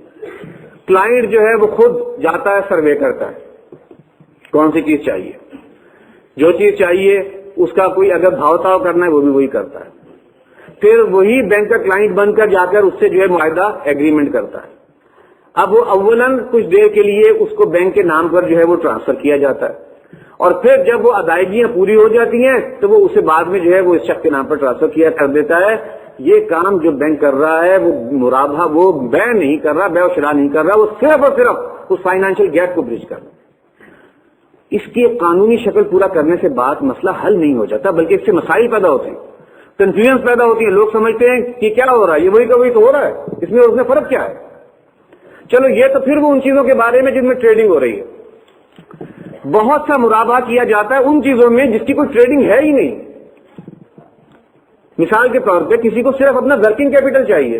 کلائنٹ جو ہے وہ خود جاتا ہے, سروے کرتا ہے کون سی چیز چاہیے, جو چیز چاہیے اس کا کوئی اگر بھاؤ تاؤ کرنا ہے وہ بھی وہی کرتا ہے, پھر وہی بینک کا کلائنٹ بن کر جا کر اس سے جو ہے معاہدہ ایگریمنٹ کرتا ہے. اب وہ اولاً کچھ دیر کے لیے اس کو بینک کے نام پر جو ہے وہ ٹرانسفر کیا جاتا ہے, اور پھر جب وہ ادائیگیاں پوری ہو جاتی ہیں تو وہ اسے بعد میں جو ہے وہ اس شخص کے نام پر ٹرانسفر کیا کر دیتا ہے. یہ کام جو بینک کر رہا ہے وہ مرابحہ, وہ بے نہیں کر رہا, بے و شراء نہیں کر رہا, وہ صرف اور صرف اس فائنینشیل گیپ کو برج کر رہا ہے. اس کی قانونی شکل پورا کرنے سے بات مسئلہ حل نہیں ہو جاتا, بلکہ اس سے مسائل پیدا ہوتے ہیں, کنفیوژن پیدا ہوتی ہے. لوگ سمجھتے ہیں کہ کیا ہو رہا ہے, یہ وہی کا وہی تو ہو رہا ہے, اس میں اس میں فرق کیا ہے. چلو یہ تو پھر وہ ان چیزوں کے بارے میں جن میں ٹریڈنگ ہو رہی ہے. بہت سا مرابحہ کیا جاتا ہے ان چیزوں میں جس کی کوئی ٹریڈنگ ہے ہی نہیں. مثال کے طور پہ کسی کو صرف اپنا ورکنگ کیپٹل چاہیے,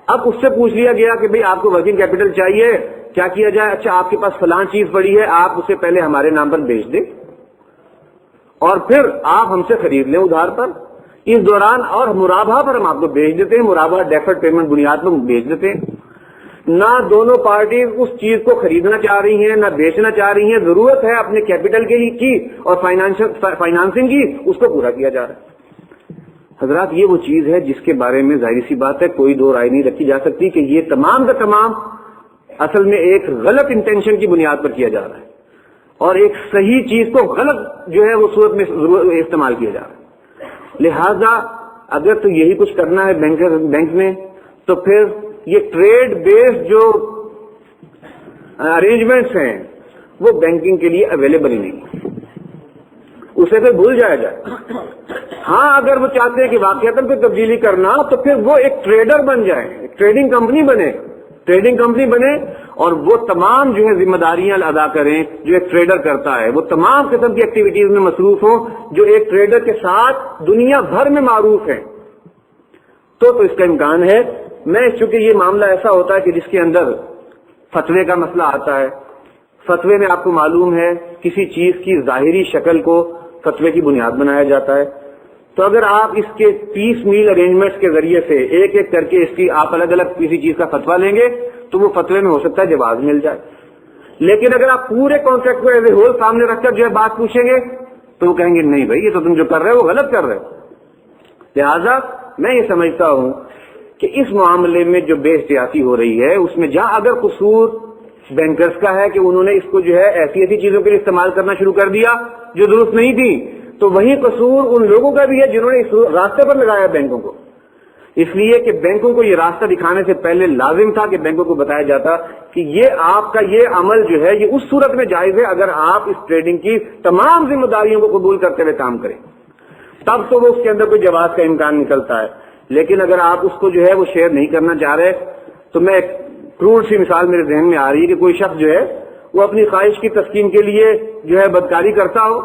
اب اس سے پوچھ لیا گیا کہ بھئی آپ کو ورکنگ کیپٹل چاہیے, کیا کیا جائے؟ اچھا آپ کے پاس فلاں چیز پڑی ہے, آپ اسے پہلے ہمارے نام پر بیچ دیں اور پھر آپ ہم سے خرید لیں ادھار پر. اس دوران اور مرابحہ پر ہم آپ کو بیچ دیتے ہیں, مرابحہ ڈیفرڈ پیمنٹ بنیاد پر بیچ دیتے ہیں. نہ دونوں پارٹیز اس چیز کو خریدنا چاہ رہی ہیں نہ بیچنا چاہ رہی ہیں, ضرورت ہے اپنے کیپٹل کے لیے کی اور فائنانسنگ کی, اس کو پورا کیا جا رہا ہے. حضرات یہ وہ چیز ہے جس کے بارے میں ظاہری سی بات ہے کوئی دو رائے نہیں رکھی جا سکتی کہ یہ تمام کا تمام اصل میں ایک غلط انٹینشن کی بنیاد پر کیا جا رہا ہے اور ایک صحیح چیز کو غلط جو ہے وہ صورت میں استعمال کیا جا رہا ہے. لہذا اگر تو یہی کچھ کرنا ہے بینک میں تو پھر یہ ٹریڈ بیسڈ جو ارینجمنٹس ہیں وہ بینکنگ کے لیے اویلیبل ہی نہیں, اسے پھر بھول جایا جائے. ہاں اگر وہ چاہتے ہیں کہ واقعات پہ تبدیلی کرنا تو پھر وہ ایک ٹریڈر بن جائیں, ایک ٹریڈنگ کمپنی بنے اور وہ تمام جو ہے ذمہ داریاں ادا کریں جو ایک ٹریڈر کرتا ہے, وہ تمام قسم کی ایکٹیویٹیز میں مصروف ہوں جو ایک ٹریڈر کے ساتھ دنیا بھر میں معروف ہیں. تو اس کا امکان ہے. میں چونکہ یہ معاملہ ایسا ہوتا ہے کہ جس کے اندر فتوے کا مسئلہ آتا ہے, فتوے میں آپ کو معلوم ہے کسی چیز کی ظاہری شکل کو فتوے کی بنیاد بنایا جاتا ہے, تو اگر آپ اس کے 30 میل ارینجمنٹس کے ذریعے سے ایک ایک کر کے اس کی آپ الگ الگ کسی چیز کا فتویٰ لیں گے تو وہ فتوے میں ہو سکتا ہے جواز مل جائے. لیکن اگر آپ پورے کانٹریکٹ کو ایز اے ہول سامنے رکھ کر جو ہے بات پوچھیں گے تو وہ کہیں گے نہیں بھائی یہ تو تم جو کر رہے ہو وہ غلط کر رہے ہو. لہذا میں یہ سمجھتا ہوں کہ اس معاملے میں جو بے احتیاطی ہو رہی ہے اس میں جہاں اگر قصور بینکرز کا ہے کہ انہوں نے اس کو جو ہے ایسی چیزوں کے لیے استعمال کرنا شروع کر دیا جو درست نہیں تھی, تو وہی قصور ان لوگوں کا بھی ہے جنہوں نے اس راستے پر لگایا بینکوں کو. اس لیے کہ بینکوں کو یہ راستہ دکھانے سے پہلے لازم تھا کہ بینکوں کو بتایا جاتا کہ یہ آپ کا یہ عمل جو ہے یہ اس صورت میں جائز ہے اگر آپ اس ٹریڈنگ کی تمام ذمہ داریوں کو قبول کرتے ہوئے کام کریں, تب تو وہ اس کے اندر کوئی جواز کا امکان نکلتا ہے. لیکن اگر آپ اس کو جو ہے وہ شیئر نہیں کرنا چاہ رہے تو میں ایک کروڑ سی مثال میرے ذہن میں آ رہی ہے کہ کوئی شخص جو ہے وہ اپنی خواہش کی تسکین کے لیے جو ہے بدکاری کرتا ہو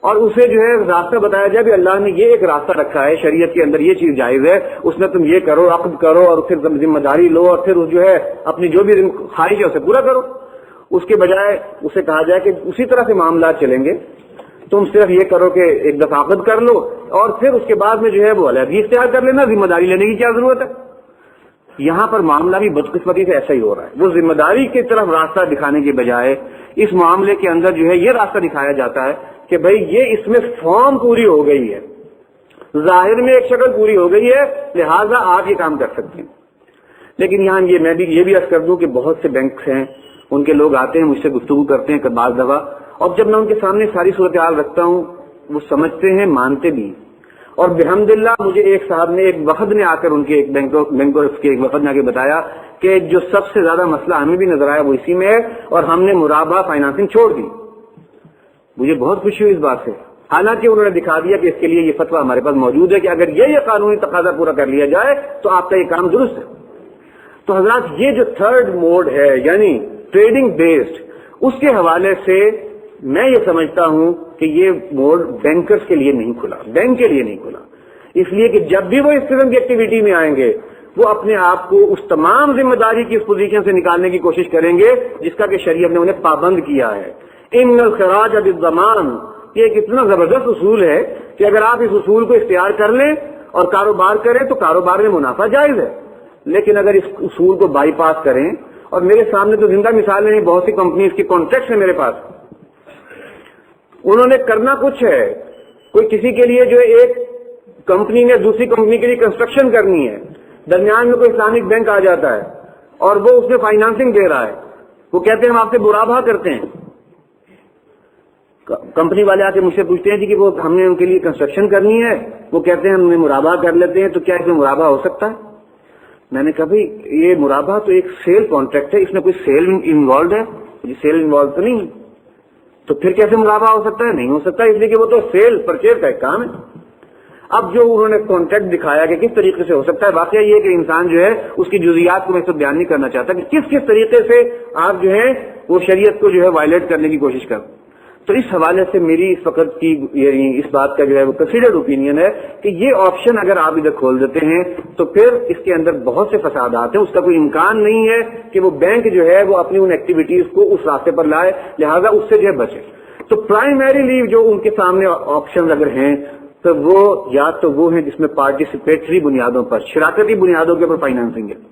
اور اسے جو ہے راستہ بتایا جائے بھی اللہ نے یہ ایک راستہ رکھا ہے شریعت کے اندر یہ چیز جائز ہے, اس میں تم یہ کرو عقد کرو اور پھر ذمہ داری لو اور پھر جو ہے اپنی جو بھی خواہش ہے اسے پورا کرو. اس کے بجائے اسے کہا جائے کہ اسی طرح سے معاملات چلیں گے, تم صرف یہ کرو کہ ایک دفعہ عقد کر لو اور پھر اس کے بعد میں جو ہے وہ علیحدگی اختیار کر لینا, ذمہ داری لینے کی کیا ضرورت ہے. یہاں پر معاملہ بھی بدقسمتی سے ایسا ہی ہو رہا ہے. وہ ذمہ داری کی طرف راستہ دکھانے کے بجائے اس معاملے کے اندر جو ہے یہ راستہ دکھایا جاتا ہے کہ بھئی یہ اس میں فارم پوری ہو گئی ہے, ظاہر میں ایک شکل پوری ہو گئی ہے, لہٰذا آپ یہ کام کر سکتے ہیں. لیکن یہاں میں بھی یہ عرض کر دوں کہ بہت سے بینکس ہیں, ان کے لوگ آتے ہیں مجھ سے گفتگو کرتے ہیں بعض دفعہ, اور جب میں ان کے سامنے ساری صورتحال رکھتا ہوں وہ سمجھتے ہیں مانتے بھی. اور بحمدللہ مجھے ایک صاحب نے ایک وفد نے آ کر ان کے ایک بینکرز کے ایک وفد نے آ کے بتایا کہ جو سب سے زیادہ مسئلہ ہمیں بھی نظر آیا وہ اسی میں ہے اور ہم نے مرابحہ فائنانسنگ چھوڑ دی. مجھے بہت خوشی ہوئی اس بات سے, حالانکہ انہوں نے دکھا دیا کہ اس کے لیے یہ فتویٰ ہمارے پاس موجود ہے کہ اگر یہ قانونی تقاضا پورا کر لیا جائے تو آپ کا یہ کام درست ہے. تو حضرات یہ جو تھرڈ موڈ ہے یعنی ٹریڈنگ بیسڈ, اس کے حوالے سے میں یہ سمجھتا ہوں کہ یہ موڈ بینکرز کے لیے نہیں کھلا, بینک کے لیے نہیں کھلا. اس لیے کہ جب بھی وہ اس قسم کی ایکٹیویٹی میں آئیں گے وہ اپنے آپ کو اس تمام ذمہ داری کی اس پوزیشن سے نکالنے کی کوشش کریں گے جس کا کہ شریعت نے انہیں پابند کیا ہے. ان الخراج بالضمان, یہ ایک اتنا زبردست اصول ہے کہ اگر آپ اس اصول کو اختیار کر لیں اور کاروبار کریں تو کاروبار میں منافع جائز ہے. لیکن اگر اس اصول کو بائی پاس کریں، اور میرے سامنے تو زندہ مثالیں ہیں، بہت سی کمپنیز کے کانٹریکٹس ہیں میرے پاس، انہوں نے کرنا کچھ ہے. کوئی کسی کے لیے جو ایک کمپنی نے دوسری کمپنی کے لیے کنسٹرکشن کرنی ہے، درمیان میں کوئی اسلامک بینک آ جاتا ہے اور وہ اس میں فائنانسنگ دے رہا ہے. وہ کہتے ہیں ہم آپ سے مرابحہ کرتے ہیں. کمپنی والے آ کے مجھ سے پوچھتے ہیں جی کہ وہ ہم نے ان کے لیے کنسٹرکشن کرنی ہے، وہ کہتے ہیں ہم نے مرابحہ کر لیتے ہیں، تو کیا اس میں مرابحہ ہو سکتا ہے؟ میں نے کہا بھائی یہ مرابحہ تو ایک سیل کانٹریکٹ ہے، اس میں کوئی سیل انوالوڈ ہے؟ یہ سیل انوالو تو نہیں، تو پھر کیسے مرابحہ ہو سکتا ہے؟ نہیں ہو سکتا، اس لیے کہ وہ تو سیل پرچیز کا ایک کام ہے. اب جو انہوں نے کانٹریکٹ دکھایا کہ کس طریقے سے ہو سکتا ہے، واقعہ یہ کہ انسان جو ہے اس کی جزیات کو میں اس وقت بیان نہیں کرنا چاہتا کہ کس کس طریقے سے آپ جو ہے وہ شریعت کو جو ہے وائلیٹ کرنے کی کوشش کریں. تو اس حوالے سے میری اس وقت کی یعنی اس بات کا جو ہے وہ کنسیڈرڈ اوپینین ہے کہ یہ آپشن اگر آپ ادھر کھول دیتے ہیں تو پھر اس کے اندر بہت سے فسادات ہیں. اس کا کوئی امکان نہیں ہے کہ وہ بینک جو ہے وہ اپنی ان ایکٹیویٹیز کو اس راستے پر لائے، لہذا اس سے جو ہے بچے. تو پرائمریلی جو ان کے سامنے آپشن اگر ہیں تو وہ یا تو وہ ہیں جس میں پارٹیسپیٹری بنیادوں پر، شراکتی بنیادوں کے اوپر فائنانسنگ ہے،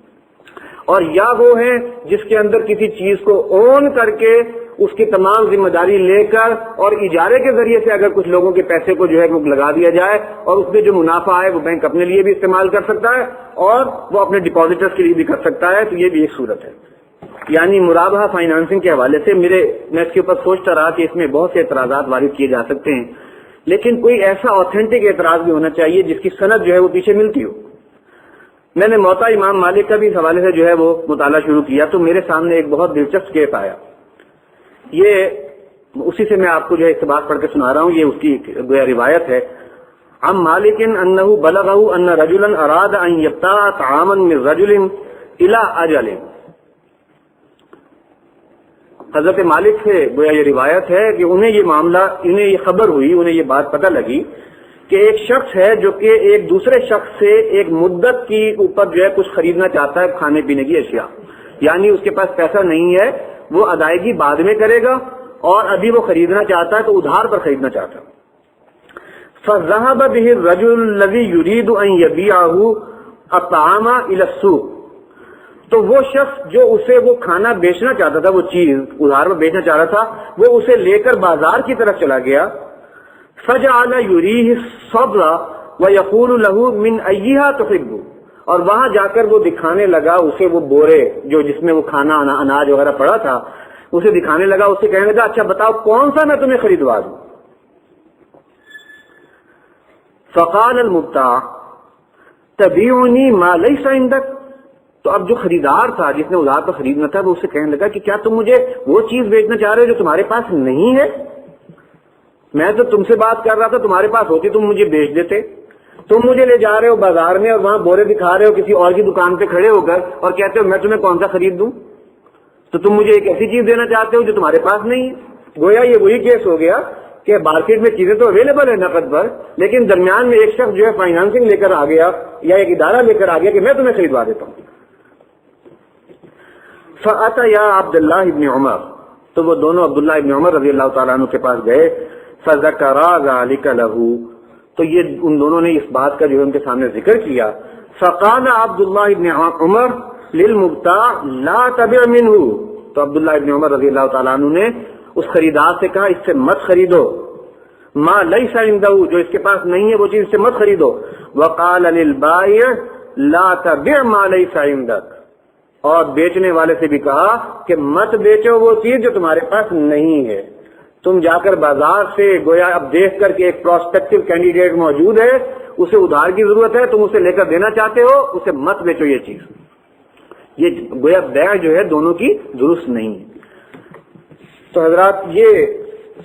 اور یا وہ ہیں جس کے اندر کسی چیز کو اون کر کے اس کی تمام ذمہ داری لے کر اور اجارے کے ذریعے سے اگر کچھ لوگوں کے پیسے کو جو ہے لگا دیا جائے اور اس میں جو منافع ہے وہ بینک اپنے لیے بھی استعمال کر سکتا ہے اور وہ اپنے ڈپازیٹرز کے لیے بھی کر سکتا ہے. تو یہ بھی ایک صورت ہے. یعنی مرابحہ فائنانسنگ کے حوالے سے میں اس کے اوپر سوچتا رہا کہ اس میں بہت سے اعتراضات وارد کیے جا سکتے ہیں، لیکن کوئی ایسا آتھینٹک اعتراض بھی ہونا چاہیے جس کی سند جو ہے وہ پیچھے ملتی ہو. میں نے موطا امام مالک کا بھی اس حوالے سے جو ہے وہ مطالعہ شروع کیا تو میرے سامنے ایک بہت دلچسپ کیس آیا. یہ اسی سے میں آپ کو جو ہے اقتباس پڑھ کے سنا رہا ہوں. یہ اس کی گویا روایت ہے. عن مالک انہ بلغہ ان رجلا اراد ان یبتاع طعاما من رجل الى اجل. حضرت مالک سے گویا یہ روایت ہے کہ انہیں یہ معاملہ، انہیں یہ خبر ہوئی، انہیں یہ بات پتہ لگی کہ ایک شخص ہے جو کہ ایک دوسرے شخص سے ایک مدت کی اوپر جو ہے کچھ خریدنا چاہتا ہے، کھانے پینے کی اشیاء، یعنی اس کے پاس پیسہ نہیں ہے، وہ ادائیگی بعد میں کرے گا اور ابھی وہ خریدنا چاہتا ہے تو ادھار پر خریدنا چاہتا ہے. فذهب به الرجل الذي يريد ان يبيعه الطعام الى السوق. تو وہ شخص جو اسے وہ کھانا بیچنا چاہتا تھا، وہ چیز ادھار پر بیچنا چاہ رہا تھا، وہ اسے لے کر بازار کی طرف چلا گیا. فجعل يريه الصبر ويقول له من ايها تحب. اور وہاں جا کر وہ دکھانے لگا اسے وہ بورے جو جس میں وہ کھانا اناج وغیرہ پڑا تھا، اسے دکھانے لگا، اسے کہنے لگا اچھا بتاؤ کون سا میں تمہیں خریدوا دوں. فقال المبتاع تبيعني ما ليس عندك. تو اب جو خریدار تھا جس نے ادھار پر خریدنا تھا وہ اسے کہنے لگا کہ کیا تم مجھے وہ چیز بیچنا چاہ رہے ہو جو تمہارے پاس نہیں ہے؟ میں تو تم سے بات کر رہا تھا، تمہارے پاس ہوتی تم مجھے بیچ دیتے. تم مجھے لے جا رہے ہو بازار میں اور وہاں بورے دکھا رہے ہو کسی اور کی دکان پہ کھڑے ہو کر اور کہتے ہو میں تمہیں کون سا خرید دوں. تو تم مجھے ایک ایسی چیز دینا چاہتے ہو جو تمہارے پاس نہیں ہے. گویا یہ وہی کیس ہو گیا کہ مارکیٹ میں چیزیں تو اویلیبل ہے نقد پر، لیکن درمیان میں ایک شخص جو ہے فائنانسنگ لے کر آ گیا یا ایک ادارہ لے کر آ گیا کہ میں تمہیں خریدوا دیتا ہوں. فأتى عبداللہ ابن عمر. تو وہ دونوں عبداللہ ابن عمر رضی اللہ تعالیٰ عنہ کے پاس گئے. فذکرا ذلک لہ. تو یہ ان دونوں نے اس بات کا جو ہے ان کے سامنے ذکر کیا. فقال عبداللہ ابن عمر للمبتاع لا تبع منہ. تو عبداللہ ابن عمر رضی اللہ تعالیٰ عنہ نے اس خریدار سے کہا اس سے مت خریدو. ما لیس عندہ، جو اس کے پاس نہیں ہے وہ چیز اس سے مت خریدو. وقال للبائع لا تبع ما لیس عندک. اور بیچنے والے سے بھی کہا کہ مت بیچو وہ چیز جو تمہارے پاس نہیں ہے. تم جا کر بازار سے گویا اب دیکھ کر کہ ایک پراسپیکٹو کینڈیڈیٹ موجود ہے، اسے ادھار کی ضرورت ہے، تم اسے لے کر دینا چاہتے ہو، اسے مت بیچو یہ چیز. یہ گویا بیع جو ہے دونوں کی درست نہیں ہے. تو حضرات یہ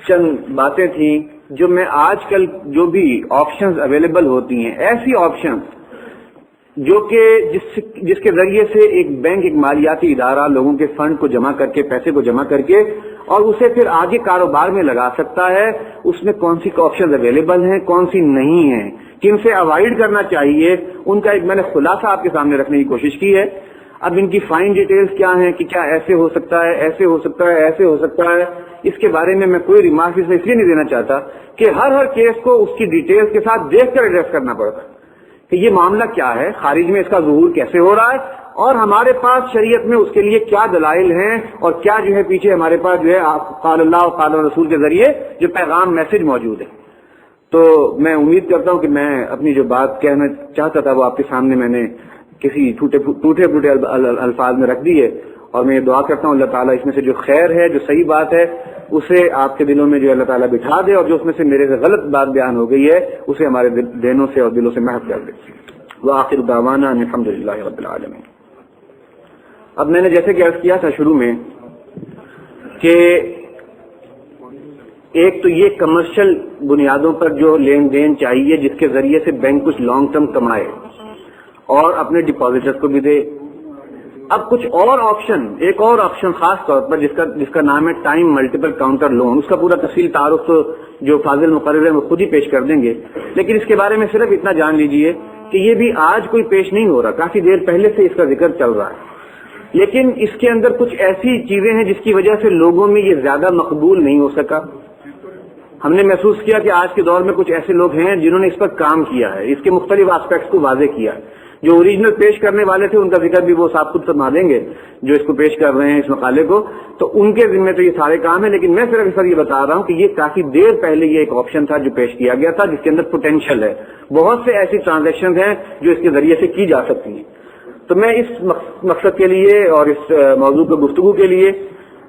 چند باتیں تھیں جو میں آج کل جو بھی آپشنز اویلیبل ہوتی ہیں، ایسی آپشنز جو کہ جس کے ذریعے سے ایک بینک، ایک مالیاتی ادارہ لوگوں کے فنڈ کو جمع کر کے، پیسے کو جمع کر کے اور اسے پھر آگے کاروبار میں لگا سکتا ہے، اس میں کون سی آپشنز اویلیبل ہیں، کون سی نہیں ہیں، کن سے اوائڈ کرنا چاہیے، ان کا ایک میں نے خلاصہ آپ کے سامنے رکھنے کی کوشش کی ہے. اب ان کی فائن ڈیٹیلز کیا ہیں کہ کیا ایسے ہو سکتا ہے، ایسے ہو سکتا ہے، ایسے ہو سکتا ہے، اس کے بارے میں کوئی ریمارک اس لیے نہیں دینا چاہتا کہ ہر کیس کو اس کی ڈیٹیلز کے ساتھ دیکھ کر ایڈریس کرنا پڑتا ہے. کہ یہ معاملہ کیا ہے، خارج میں اس کا ظہور کیسے ہو رہا ہے، اور ہمارے پاس شریعت میں اس کے لیے کیا دلائل ہیں، اور کیا جو ہے پیچھے ہمارے پاس جو ہے قال اللہ و قال رسول کے ذریعے جو پیغام میسج موجود ہے۔ تو میں امید کرتا ہوں کہ میں اپنی جو بات کہنا چاہتا تھا وہ آپ کے سامنے میں نے کسی ٹوٹے پھوٹے الفاظ میں رکھ دی ہے، اور میں یہ دعا کرتا ہوں اللہ تعالیٰ اس میں سے جو خیر ہے، جو صحیح بات ہے، اسے آپ کے دلوں میں جو اللہ تعالیٰ بٹھا دے، اور جو اس میں سے میرے سے غلط بات بیان ہو گئی ہے اسے ہمارے ذہنوں سے اور دلوں سے محو کر دے۔ وآخر دعوانا ان الحمد للہ رب العالمین۔ اب میں نے جیسے کہ عرض کیا تھا شروع میں کہ ایک تو یہ کمرشل بنیادوں پر جو لین دین چاہیے جس کے ذریعے سے بینک کچھ لانگ ٹرم کمائے اور اپنے ڈپازیٹرز کو بھی دے۔ اب کچھ اور آپشن، ایک اور آپشن خاص طور پر جس کا نام ہے ٹائم ملٹیپل کاؤنٹر لون، اس کا پورا تفصیل تعارف تو جو فاضل مقرر ہے وہ خود ہی پیش کر دیں گے، لیکن اس کے بارے میں صرف اتنا جان لیجئے کہ یہ بھی آج کوئی پیش نہیں ہو رہا، کافی دیر پہلے سے اس کا ذکر چل رہا ہے، لیکن اس کے اندر کچھ ایسی چیزیں ہیں جس کی وجہ سے لوگوں میں یہ زیادہ مقبول نہیں ہو سکا۔ ہم نے محسوس کیا کہ آج کے دور میں کچھ ایسے لوگ ہیں جنہوں نے اس پر کام کیا ہے، اس کے مختلف آسپیکٹس کو واضح کیا ہے۔ جو اوریجنل پیش کرنے والے تھے ان کا ذکر بھی وہ صاحب خود فرما دیں گے جو اس کو پیش کر رہے ہیں اس مقالے کو، تو ان کے ذمہ تو یہ سارے کام ہیں، لیکن میں صرف اس پر یہ بتا رہا ہوں کہ یہ کافی دیر پہلے یہ ایک آپشن تھا جو پیش کیا گیا تھا، جس کے اندر پوٹینشیل ہے، بہت سے ایسی ٹرانزیکشن ہیں جو اس کے ذریعے سے کی جا سکتی ہیں۔ تو میں اس مقصد کے لیے اور اس موضوع پر گفتگو کے لیے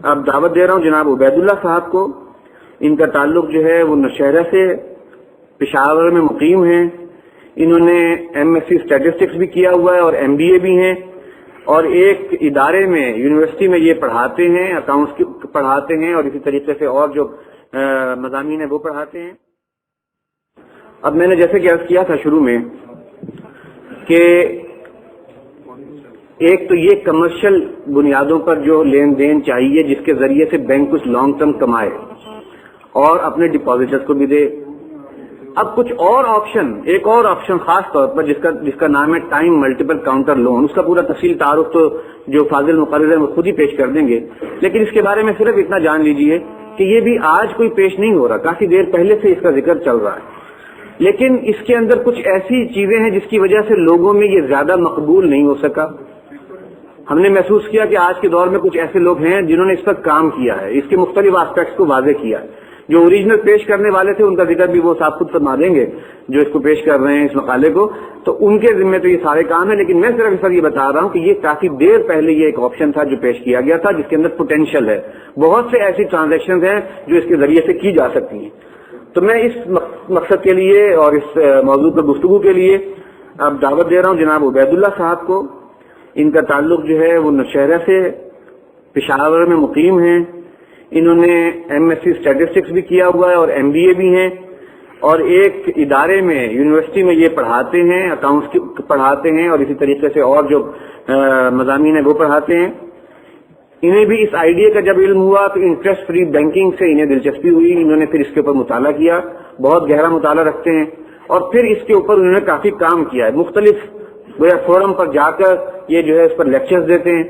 اب دعوت دے رہا ہوں جناب عبید اللہ صاحب کو۔ ان کا تعلق جو ہے وہ نوشہرہ سے، پشاور میں مقیم ہیں، انہوں نے ایم ایس سی اسٹیٹسٹکس بھی کیا ہوا ہے اور ایم بی اے بھی ہیں، اور ایک ادارے میں یونیورسٹی میں یہ پڑھاتے ہیں، اکاؤنٹس پڑھاتے ہیں، اور اسی طریقے سے اور جو مضامین ہیں وہ پڑھاتے ہیں۔ اب میں نے جیسے کہ عرض کیا تھا شروع میں کہ ایک تو یہ کمرشل بنیادوں پر جو لین دین چاہیے جس کے ذریعے سے بینک کچھ لانگ ٹرم کمائے اور اپنے ڈپازیٹرز کو بھی دے۔ اب کچھ اور آپشن، ایک اور آپشن خاص طور پر جس کا نام ہے ٹائم ملٹیپل کاؤنٹر لون، اس کا پورا تفصیل تعارف تو جو فاضل مقرر ہے وہ خود ہی پیش کر دیں گے، لیکن اس کے بارے میں صرف اتنا جان لیجئے کہ یہ بھی آج کوئی پیش نہیں ہو رہا، کافی دیر پہلے سے اس کا ذکر چل رہا ہے، لیکن اس کے اندر کچھ ایسی چیزیں ہیں جس کی وجہ سے لوگوں میں یہ زیادہ مقبول نہیں ہو سکا۔ ہم نے محسوس کیا کہ آج کے دور میں کچھ ایسے لوگ ہیں جنہوں نے اس پر کام کیا ہے، اس کے مختلف آسپیکٹس کو واضح کیا ہے۔ جو اوریجنل پیش کرنے والے تھے ان کا ذکر بھی وہ صاحب خود فرما دیں گے جو اس کو پیش کر رہے ہیں اس مقالے کو، تو ان کے ذمہ تو یہ سارے کام ہیں، لیکن میں صرف اس پر یہ بتا رہا ہوں کہ یہ کافی دیر پہلے یہ ایک آپشن تھا جو پیش کیا گیا تھا، جس کے اندر پوٹینشیل ہے، بہت سے ایسی ٹرانزیکشن ہیں جو اس کے ذریعے سے کی جا سکتی ہیں۔ تو میں اس مقصد کے لیے اور اس موضوع پر گفتگو کے لیے اب دعوت دے رہا ہوں جناب عبید اللہ صاحب کو۔ ان کا تعلق جو ہے وہ نوشہرہ سے، پشاور میں مقیم ہیں، انہوں نے ایم ایس سی اسٹیٹسٹکس بھی کیا ہوا ہے اور ایم بی اے بھی ہیں، اور ایک ادارے میں یونیورسٹی میں یہ پڑھاتے ہیں، اکاؤنٹس پڑھاتے ہیں، اور اسی طریقے سے اور جو مضامین ہیں وہ پڑھاتے ہیں۔ انہیں بھی اس آئیڈیا کا جب علم ہوا تو انٹرسٹ فری بینکنگ سے انہیں دلچسپی ہوئی، انہوں نے پھر اس کے اوپر مطالعہ کیا، بہت گہرا مطالعہ رکھتے ہیں، اور پھر اس کے اوپر انہوں نے کافی کام کیا ہے، مختلف فورم پر جا کر یہ جو ہے اس پر لیکچرز دیتے ہیں،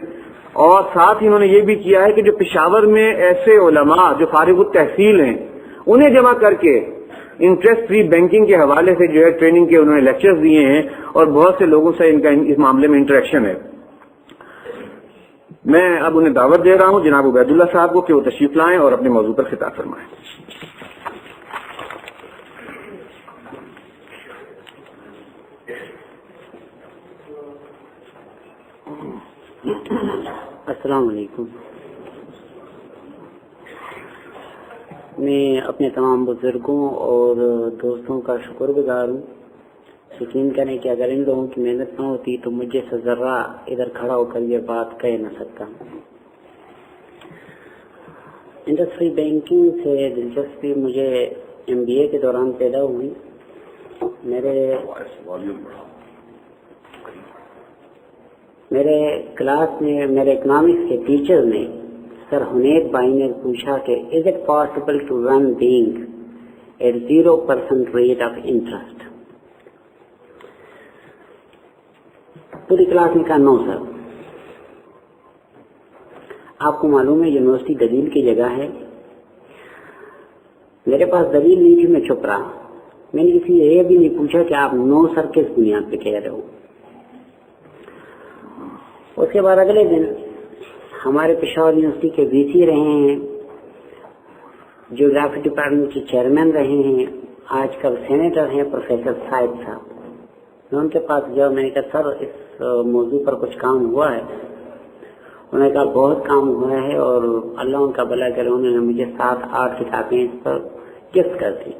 اور ساتھ ہی انہوں نے یہ بھی کیا ہے کہ جو پشاور میں ایسے علماء جو فارغ التحصیل ہیں انہیں جمع کر کے انٹرسٹ فری بینکنگ کے حوالے سے جو ہے ٹریننگ کے انہوں نے لیکچرز دیے ہیں، اور بہت سے لوگوں سے ان کا اس معاملے میں انٹریکشن ہے۔ میں اب انہیں دعوت دے رہا ہوں جناب عبید اللہ صاحب کو کہ وہ تشریف لائیں اور اپنے موضوع پر خطاب فرمائیں۔
السلام علیکم۔ میں اپنے تمام بزرگوں اور دوستوں کا شکر گزار ہوں، یقین کریں کہ اگر ان لوگوں کی محنت نہ ہوتی تو مجھے سے ذرہ ادھر کھڑا ہو کر یہ بات کہہ نہ سکتا۔ انڈسٹری بینکنگ سے دلچسپی مجھے ایم بی اے کے دوران پیدا ہوئی۔ میرے کلاس میں میرے اکنامکس کے ٹیچر نے سر حنید بھائی نے پوچھا کہ is it possible to run bank at 0% rate of interest? پوری کلاس نے کہا نو سر۔ آپ کو معلوم ہے یونیورسٹی دلیل کی جگہ ہے، میرے پاس دلیل نہیں تھی، میں چپ رہا، میں نے کسی یہ بھی نہیں پوچھا کہ آپ نو سر کس بنیاد پہ کہہ رہے ہو. اس کے بعد اگلے دن ہمارے پشاور یونیورسٹی کے وی سی رہے ہیں, جیوگرافی ڈپارٹمنٹ کے چیئرمین رہے ہیں, آج کل سینیٹر ہیں, پروفیسر صاحب صاحب. میں ان کے پاس گیا, میں نے کہا سر اس موضوع پر کچھ کام ہوا ہے؟ انہوں نے کہا بہت کام ہوا ہے اور اللہ ان کا بھلا کرے, انہوں نے مجھے 7-8 کتابیں اس پر گفٹ کر دی.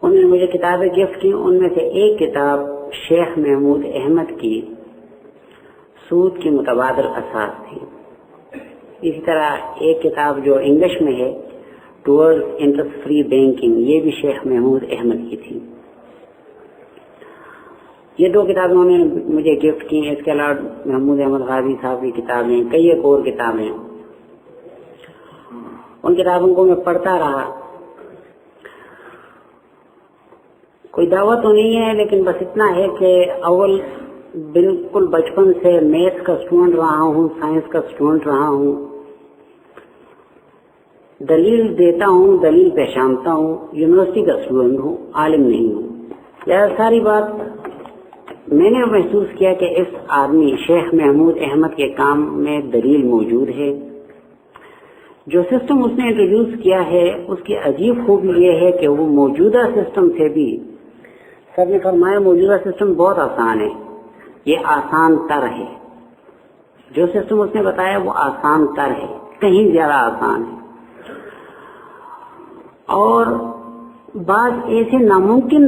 انہوں نے مجھے کتابیں گفٹ کی, ان میں سے ایک کتاب شیخ محمود احمد کی سود کی متبادل اساس تھی. اسی طرح ایک کتاب جو انگلش میں ہے ٹورڈ انٹرسٹ فری بینکنگ, یہ بھی شیخ محمود احمد کی تھی. یہ 2 کتابیں انہوں نے مجھے گفٹ کی. اس کے علاوہ محمود احمد غازی صاحب کی کتابیں, کئی ایک اور کتابیں. ان کتابوں کو میں پڑھتا رہا. کوئی دعوت تو نہیں ہے, لیکن بس اتنا ہے کہ اول بالکل بچپن سے میتھ کا اسٹوڈنٹ رہا ہوں, سائنس کا اسٹوڈنٹ رہا ہوں, دلیل دیتا ہوں, دلیل پہچانتا ہوں, یونیورسٹی کا اسٹوڈنٹ ہوں, عالم نہیں ہوں. یہ ساری بات میں نے محسوس کیا کہ اس آدمی شیخ محمود احمد کے کام میں دلیل موجود ہے. جو سسٹم اس نے انٹروڈیوس کیا ہے اس کی عجیب خوبی یہ ہے کہ وہ موجودہ سسٹم سے بھی, سر نے فرمایا موجودہ سسٹم بہت آسان ہے, یہ آسان تر ہے. جو سسٹم اس نے بتایا وہ آسان تر ہے, کہیں زیادہ آسان ہے. اور بعض ایسے ناممکن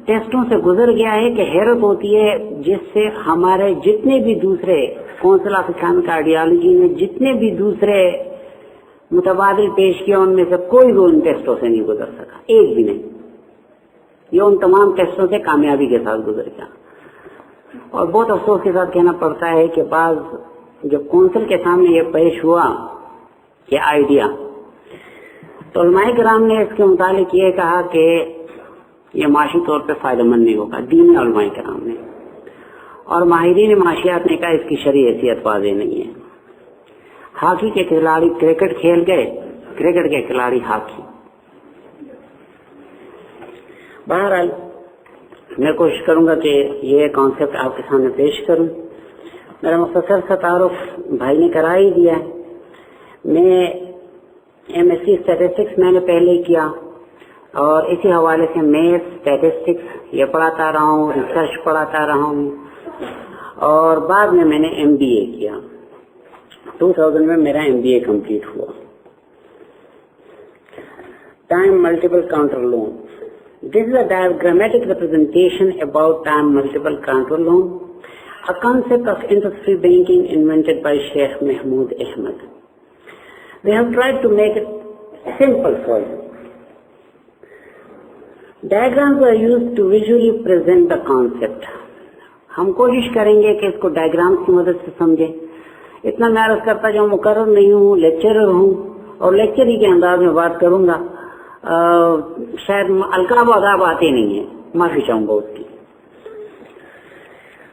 ٹیسٹوں سے گزر گیا ہے کہ حیرت ہوتی ہے, جس سے ہمارے جتنے بھی دوسرے کونسل آف اسلامک آئیڈیالوجی نے جتنے بھی دوسرے متبادل پیش کیا ان میں سے کوئی بھی ان ٹیسٹوں سے نہیں گزر سکا, ایک بھی نہیں. یہ ان تمام ٹیسٹوں سے کامیابی کے ساتھ گزر گیا. اور بہت افسوس کے ساتھ کہنا پڑتا ہے کہ بعض جب کونسل کے سامنے یہ پیش ہوا یہ آئیڈیا, تو علماء کرام نے اس کے متعلق یہ کہا کہ یہ معاشی طور پہ فائدہ مند نہیں ہوگا. دینی علماء کرام نے اور ماہرین معاشیات نے کہا اس کی شرعی حیثیت واضح نہیں ہے. ہاکی کے کھلاڑی کرکٹ کھیل گئے, کرکٹ کے کھلاڑی ہاکی. بہرحال میں کوشش کروں گا کہ یہ کانسیپٹ آپ کے سامنے پیش کروں. میرا مختصر سا تعارف بھائی نے کرا ہی دیا ہے. میں ایم ایس سی اسٹیٹسٹکس میں نے پہلے کیا اور اسی حوالے سے میتھ اسٹیٹسٹکس یہ پڑھاتا رہا ہوں, ریسرچ پڑھاتا رہا ہوں, اور بعد میں نے ایم بی اے کیا. 2000 میں میرا ایم بی اے کمپلیٹ ہوا. Time multiple counter loan. This is a diagrammatic representation about time multiple counter loan, a concept of interest-free banking invented by Sheikh Mahmood Ahmad. We have tried to make it simple for you. Diagrams are used to visually present the concept. ہم کوشش کریں گے کہ اس کو diagrams کی مدد سے سمجھیں. اتنا میں عرض کرتا جو مقرر نہیں ہوں, لیکچرر ہوں اور لیکچر ہی کے انداز میں بات کروں گا. شاید القاب و آداب آتے نہیں ہیں, معافی چاہوں گا اس کی.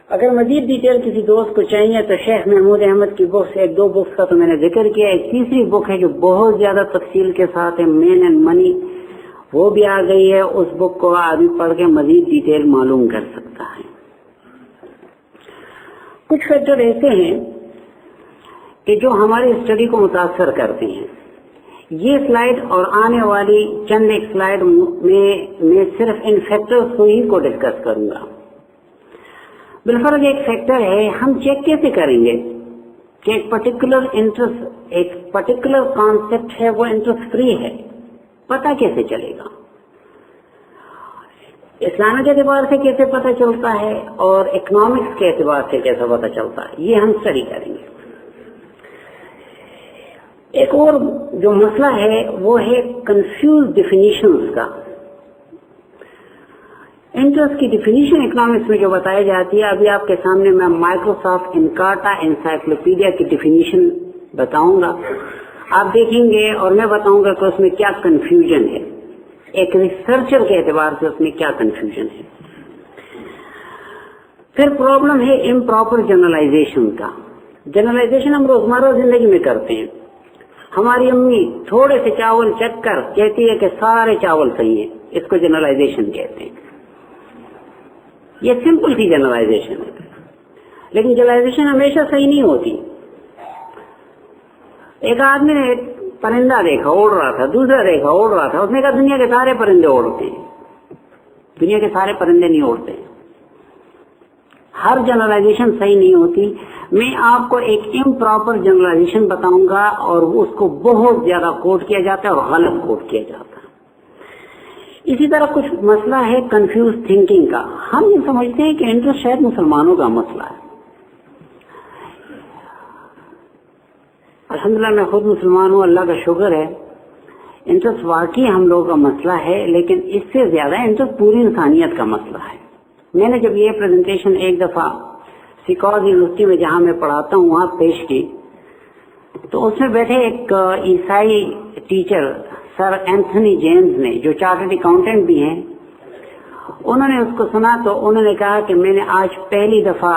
اگر مزید ڈیٹیل کسی دوست کو چاہیے تو شیخ محمود احمد کی بکس, 1-2 بکس کا تو میں نے ذکر کیا. ایک تیسری بک ہے جو بہت زیادہ تفصیل کے ساتھ ہے, مین اینڈ منی, وہ بھی آ گئی ہے. اس بک کو آدمی پڑھ کے مزید ڈیٹیل معلوم کر سکتا ہے. کچھ فیکٹر ایسے ہیں کہ جو ہماری اسٹڈی کو متاثر کرتے ہیں. یہ سلائیڈ اور آنے والی چند ایک سلائیڈ میں صرف ان فیکٹرز کو ہی کو ڈسکس کروں گا. بالفرض ایک فیکٹر ہے, ہم چیک کیسے کریں گے کہ ایک پرٹیکولر انٹرسٹ, ایک پرٹیکولر کانسیپٹ ہے وہ انٹرسٹ فری ہے, پتہ کیسے چلے گا؟ اسلام کے اعتبار سے کیسے پتہ چلتا ہے اور اکنامکس کے اعتبار سے کیسے پتہ چلتا ہے, یہ ہم اسٹڈی کریں گے. ایک اور جو مسئلہ ہے وہ ہے کنفیوز ڈیفینیشنز کا. انٹرسٹ کی ڈیفینیشن اکنامکس میں جو بتائی جاتی ہے, ابھی آپ کے سامنے میں مائکروسافٹ انکارٹا انسائکلوپیڈیا کی ڈیفینیشن بتاؤں گا. آپ دیکھیں گے اور میں بتاؤں گا کہ اس میں کیا کنفیوژن ہے, ایک ریسرچر کے اعتبار سے اس میں کیا کنفیوژن ہے. پھر پرابلم ہے امپراپر جنرلائزیشن کا. جنرلائزیشن ہم روزمرہ زندگی میں کرتے ہیں. ہماری امی تھوڑے سے چاول چکھ کر کہتی ہے کہ سارے چاول صحیح ہیں، اس کو جنرلائزیشن کہتے ہیں. یہ سمپل سی جنرلائزیشن ہے، لیکن جنرلائزیشن ہمیشہ صحیح نہیں ہوتی. ایک آدمی نے ایک پرندہ دیکھا اڑ رہا تھا، دوسرا دیکھا اڑ رہا تھا، اس نے کہا دنیا کے سارے پرندے اڑتے ہیں. دنیا کے سارے پرندے نہیں اڑتے. ہر جنرلائزیشن صحیح نہیں ہوتی. میں آپ کو ایک امپراپر جنرلائزیشن بتاؤں گا اور اس کو بہت زیادہ کوٹ کیا جاتا ہے اور غلط کوٹ کیا جاتا ہے. اسی طرح کچھ مسئلہ ہے کنفیوز تھنکنگ کا. ہم یہ سمجھتے ہیں کہ انٹرسٹ شاید مسلمانوں کا مسئلہ ہے. الحمدللہ میں خود مسلمان ہوں، اللہ کا شکر ہے. انٹرسٹ واقعی ہم لوگوں کا مسئلہ ہے، لیکن اس سے زیادہ انٹرسٹ پوری انسانیت کا مسئلہ ہے. میں نے جب یہ پریزنٹیشن ایک دفعہ سیکاز یونیورسٹی میں جہاں میں پڑھاتا ہوں وہاں پیش کی، تو اس میں بیٹھے ایک عیسائی ٹیچر سر اینتھنی جیمز نے، جو چارٹرڈ اکاؤنٹنٹ بھی ہیں، انہوں نے اس کو سنا تو انہوں نے کہا کہ میں نے آج پہلی دفعہ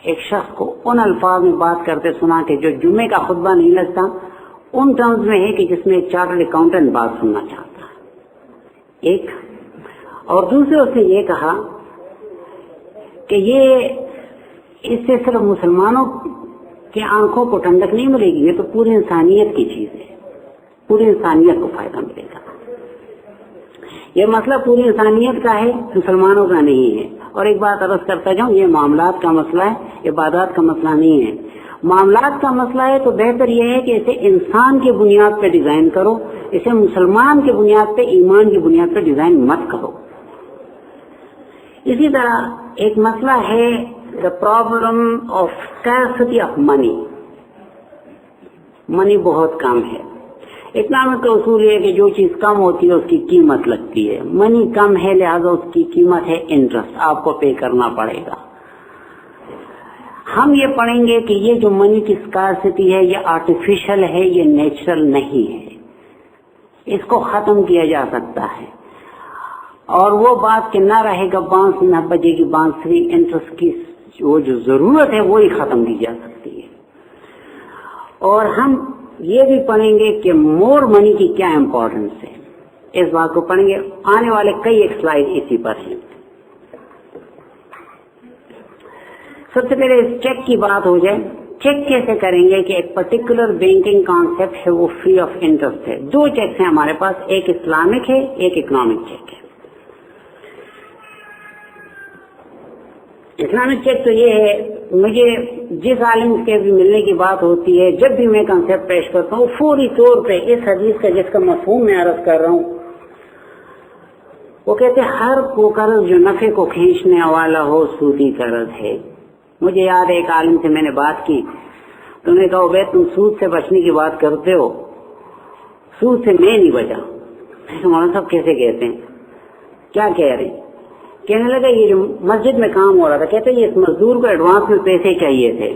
ایک شخص کو ان الفاظ میں بات کرتے سنا کہ جو جمعے کا خطبہ نہیں لگتا ان ٹرمز میں ہے کہ جس میں ایک چارٹرڈ اکاؤنٹنٹ بات سننا چاہتا ہے. ایک اور دوسرے اس نے یہ کہا کہ یہ اس سے صرف مسلمانوں کی آنکھوں کو ٹھنڈک نہیں ملے گی، یہ تو پوری انسانیت کی چیز ہے، پوری انسانیت کو فائدہ ملے گا. یہ مسئلہ پوری انسانیت کا ہے، مسلمانوں کا نہیں ہے. اور ایک بات عرض کرتا جاؤں، یہ معاملات کا مسئلہ ہے، عبادات کا مسئلہ نہیں ہے. معاملات کا مسئلہ ہے تو بہتر یہ ہے کہ اسے انسان کی بنیاد پہ ڈیزائن کرو، اسے مسلمان کی بنیاد پہ، ایمان کی بنیاد پہ ڈیزائن مت کرو. اسی طرح ایک مسئلہ ہے the problem of scarcity of money. Money بہت کم ہے. اکنامک کا اصول یہ ہے کہ جو چیز کم ہوتی ہے اس کی قیمت لگتی ہے. منی کم ہے لہذا اس کی قیمت ہے انٹرسٹ، آپ کو پے کرنا پڑے گا. ہم یہ پڑھیں گے کہ یہ جو منی کی اسکارسٹی ہے یہ آرٹیفیشل ہے، یہ نیچرل نہیں ہے. اس کو ختم کیا جا سکتا ہے. اور وہ بات کہ نہ رہے گا بانس نہ بجے گی بانسری، انٹرسٹ کی وہ جو ضرورت ہے وہی ختم کی جا سکتی ہے. اور ہم یہ بھی پڑھیں گے کہ مور منی کی کیا امپورٹنس ہے، اس بات کو پڑھیں گے. آنے والے کئی ایک سلائیڈ اسی پر ہیں. سب سے پہلے چیک کی بات ہو جائے. چیک کیسے کریں گے کہ ایک پرٹیکولر بینکنگ کانسیپٹ ہے وہ فری آف انٹرسٹ ہے. دو چیکس ہیں ہمارے پاس، ایک اسلامک ہے ایک اکنامک چیک ہے. اسلامک چیک تو یہ ہے، مجھے جس عالم کے بھی ملنے کی بات ہوتی ہے جب بھی میں کنسیپٹ پیش کرتا ہوں فوری طور پہ اس حدیث کا جس کا مفہوم میں عرض کر رہا ہوں وہ کہتے ہیں ہر کو قرض جو نفع کو کھینچنے والا ہو سودی قرض ہے. مجھے یاد ہے ایک عالم سے میں نے بات کی تو نے کہا عبید تم سود سے بچنے کی بات کرتے ہو، سود سے میں نہیں بچا. مولانا صاحب کیسے کہتے ہیں، کیا کہہ رہے ہیں؟ کہنے لگا یہ جو مسجد میں کام ہو رہا تھا، کہتے ہیں اس مزدور کو ایڈوانس میں پیسے چاہیے تھے،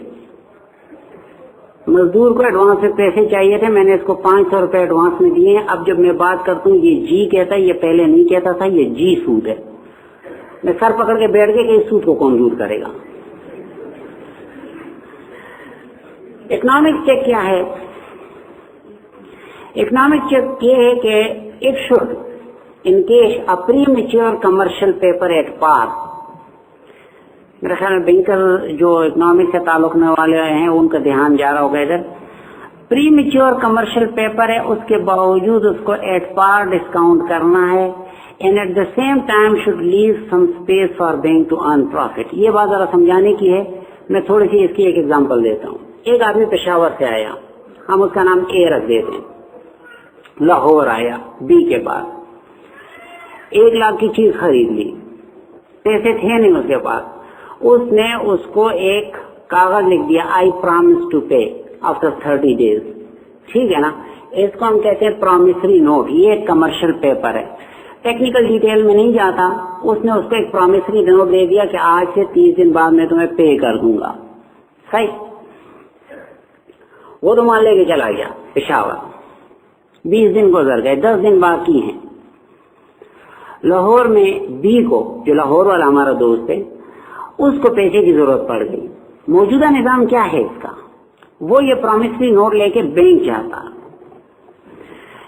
مزدور کو ایڈوانس میں پیسے چاہیے تھے، میں نے اس کو 500 روپے ایڈوانس میں دیے ہیں. اب جب میں بات کرتا ہوں یہ جی کہتا ہے، یہ پہلے نہیں کہتا تھا، یہ جی سود ہے. میں سر پکڑ کے بیٹھ گیا کہ اس سود کو کون دور کرے گا. اکنامک چیک کیا ہے؟ اکنامک چیک یہ ہے کہ it should in case a premature commercial paper at par. میرا خیال میں بینکر جو اکنامک سے تعلق میں والے ہیں ان کا دھیان جا رہا ہوگا ادھر. پریمیچور کمرشل پیپر ہے، اس کے باوجود اس کو ایٹ پار ڈسکاؤنٹ کرنا ہے. And at the same time should leave some space for bank to earn profit. یہ بات ذرا سمجھانے کی ہے، میں تھوڑی سی اس کی ایک ایگزامپل دیتا ہوں. ایک آدمی پشاور سے آیا، ہم اس کا نام اے رکھ دیتے ہیں. لاہور آیا بی کے بعد، 1 لاکھ کی چیز خرید لی، پیسے تھے نہیں اس کے پاس. اس نے اس کو ایک کاغذ لکھ دیا I promise to pay after 30 days. ٹھیک ہے نا، اس کو ہم کہتے ہیں پرومسری نوٹ. یہ ایک کمرشل پیپر ہے، ٹیکنیکل ڈیٹیل میں نہیں جاتا. اس نے اس کو ایک پرومسری نوٹ دے دیا کہ آج سے 30 دن بعد میں تمہیں پے کر دوں گا. صحیح. وہ تو مان لے کے چلا گیا پشاور. 20 دن گزر گئے، 10 دن باقی ہیں. لاہور میں بی کو، جو لاہور والا ہمارا دوست ہے، اس کو پیسے کی ضرورت پڑ گئی. موجودہ نظام کیا ہے اس کا؟ وہ یہ پرومسری نوٹ لے کے بینک جاتا،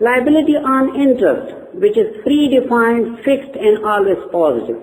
liability on interest which is predefined, fixed and always positive.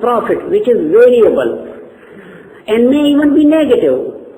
profit which is variable and may even be negative.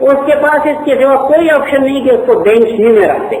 اس کے پاس اس کے سوا کوئی آپشن نہیں کہ اس کو بینک سی میں رکھ دے.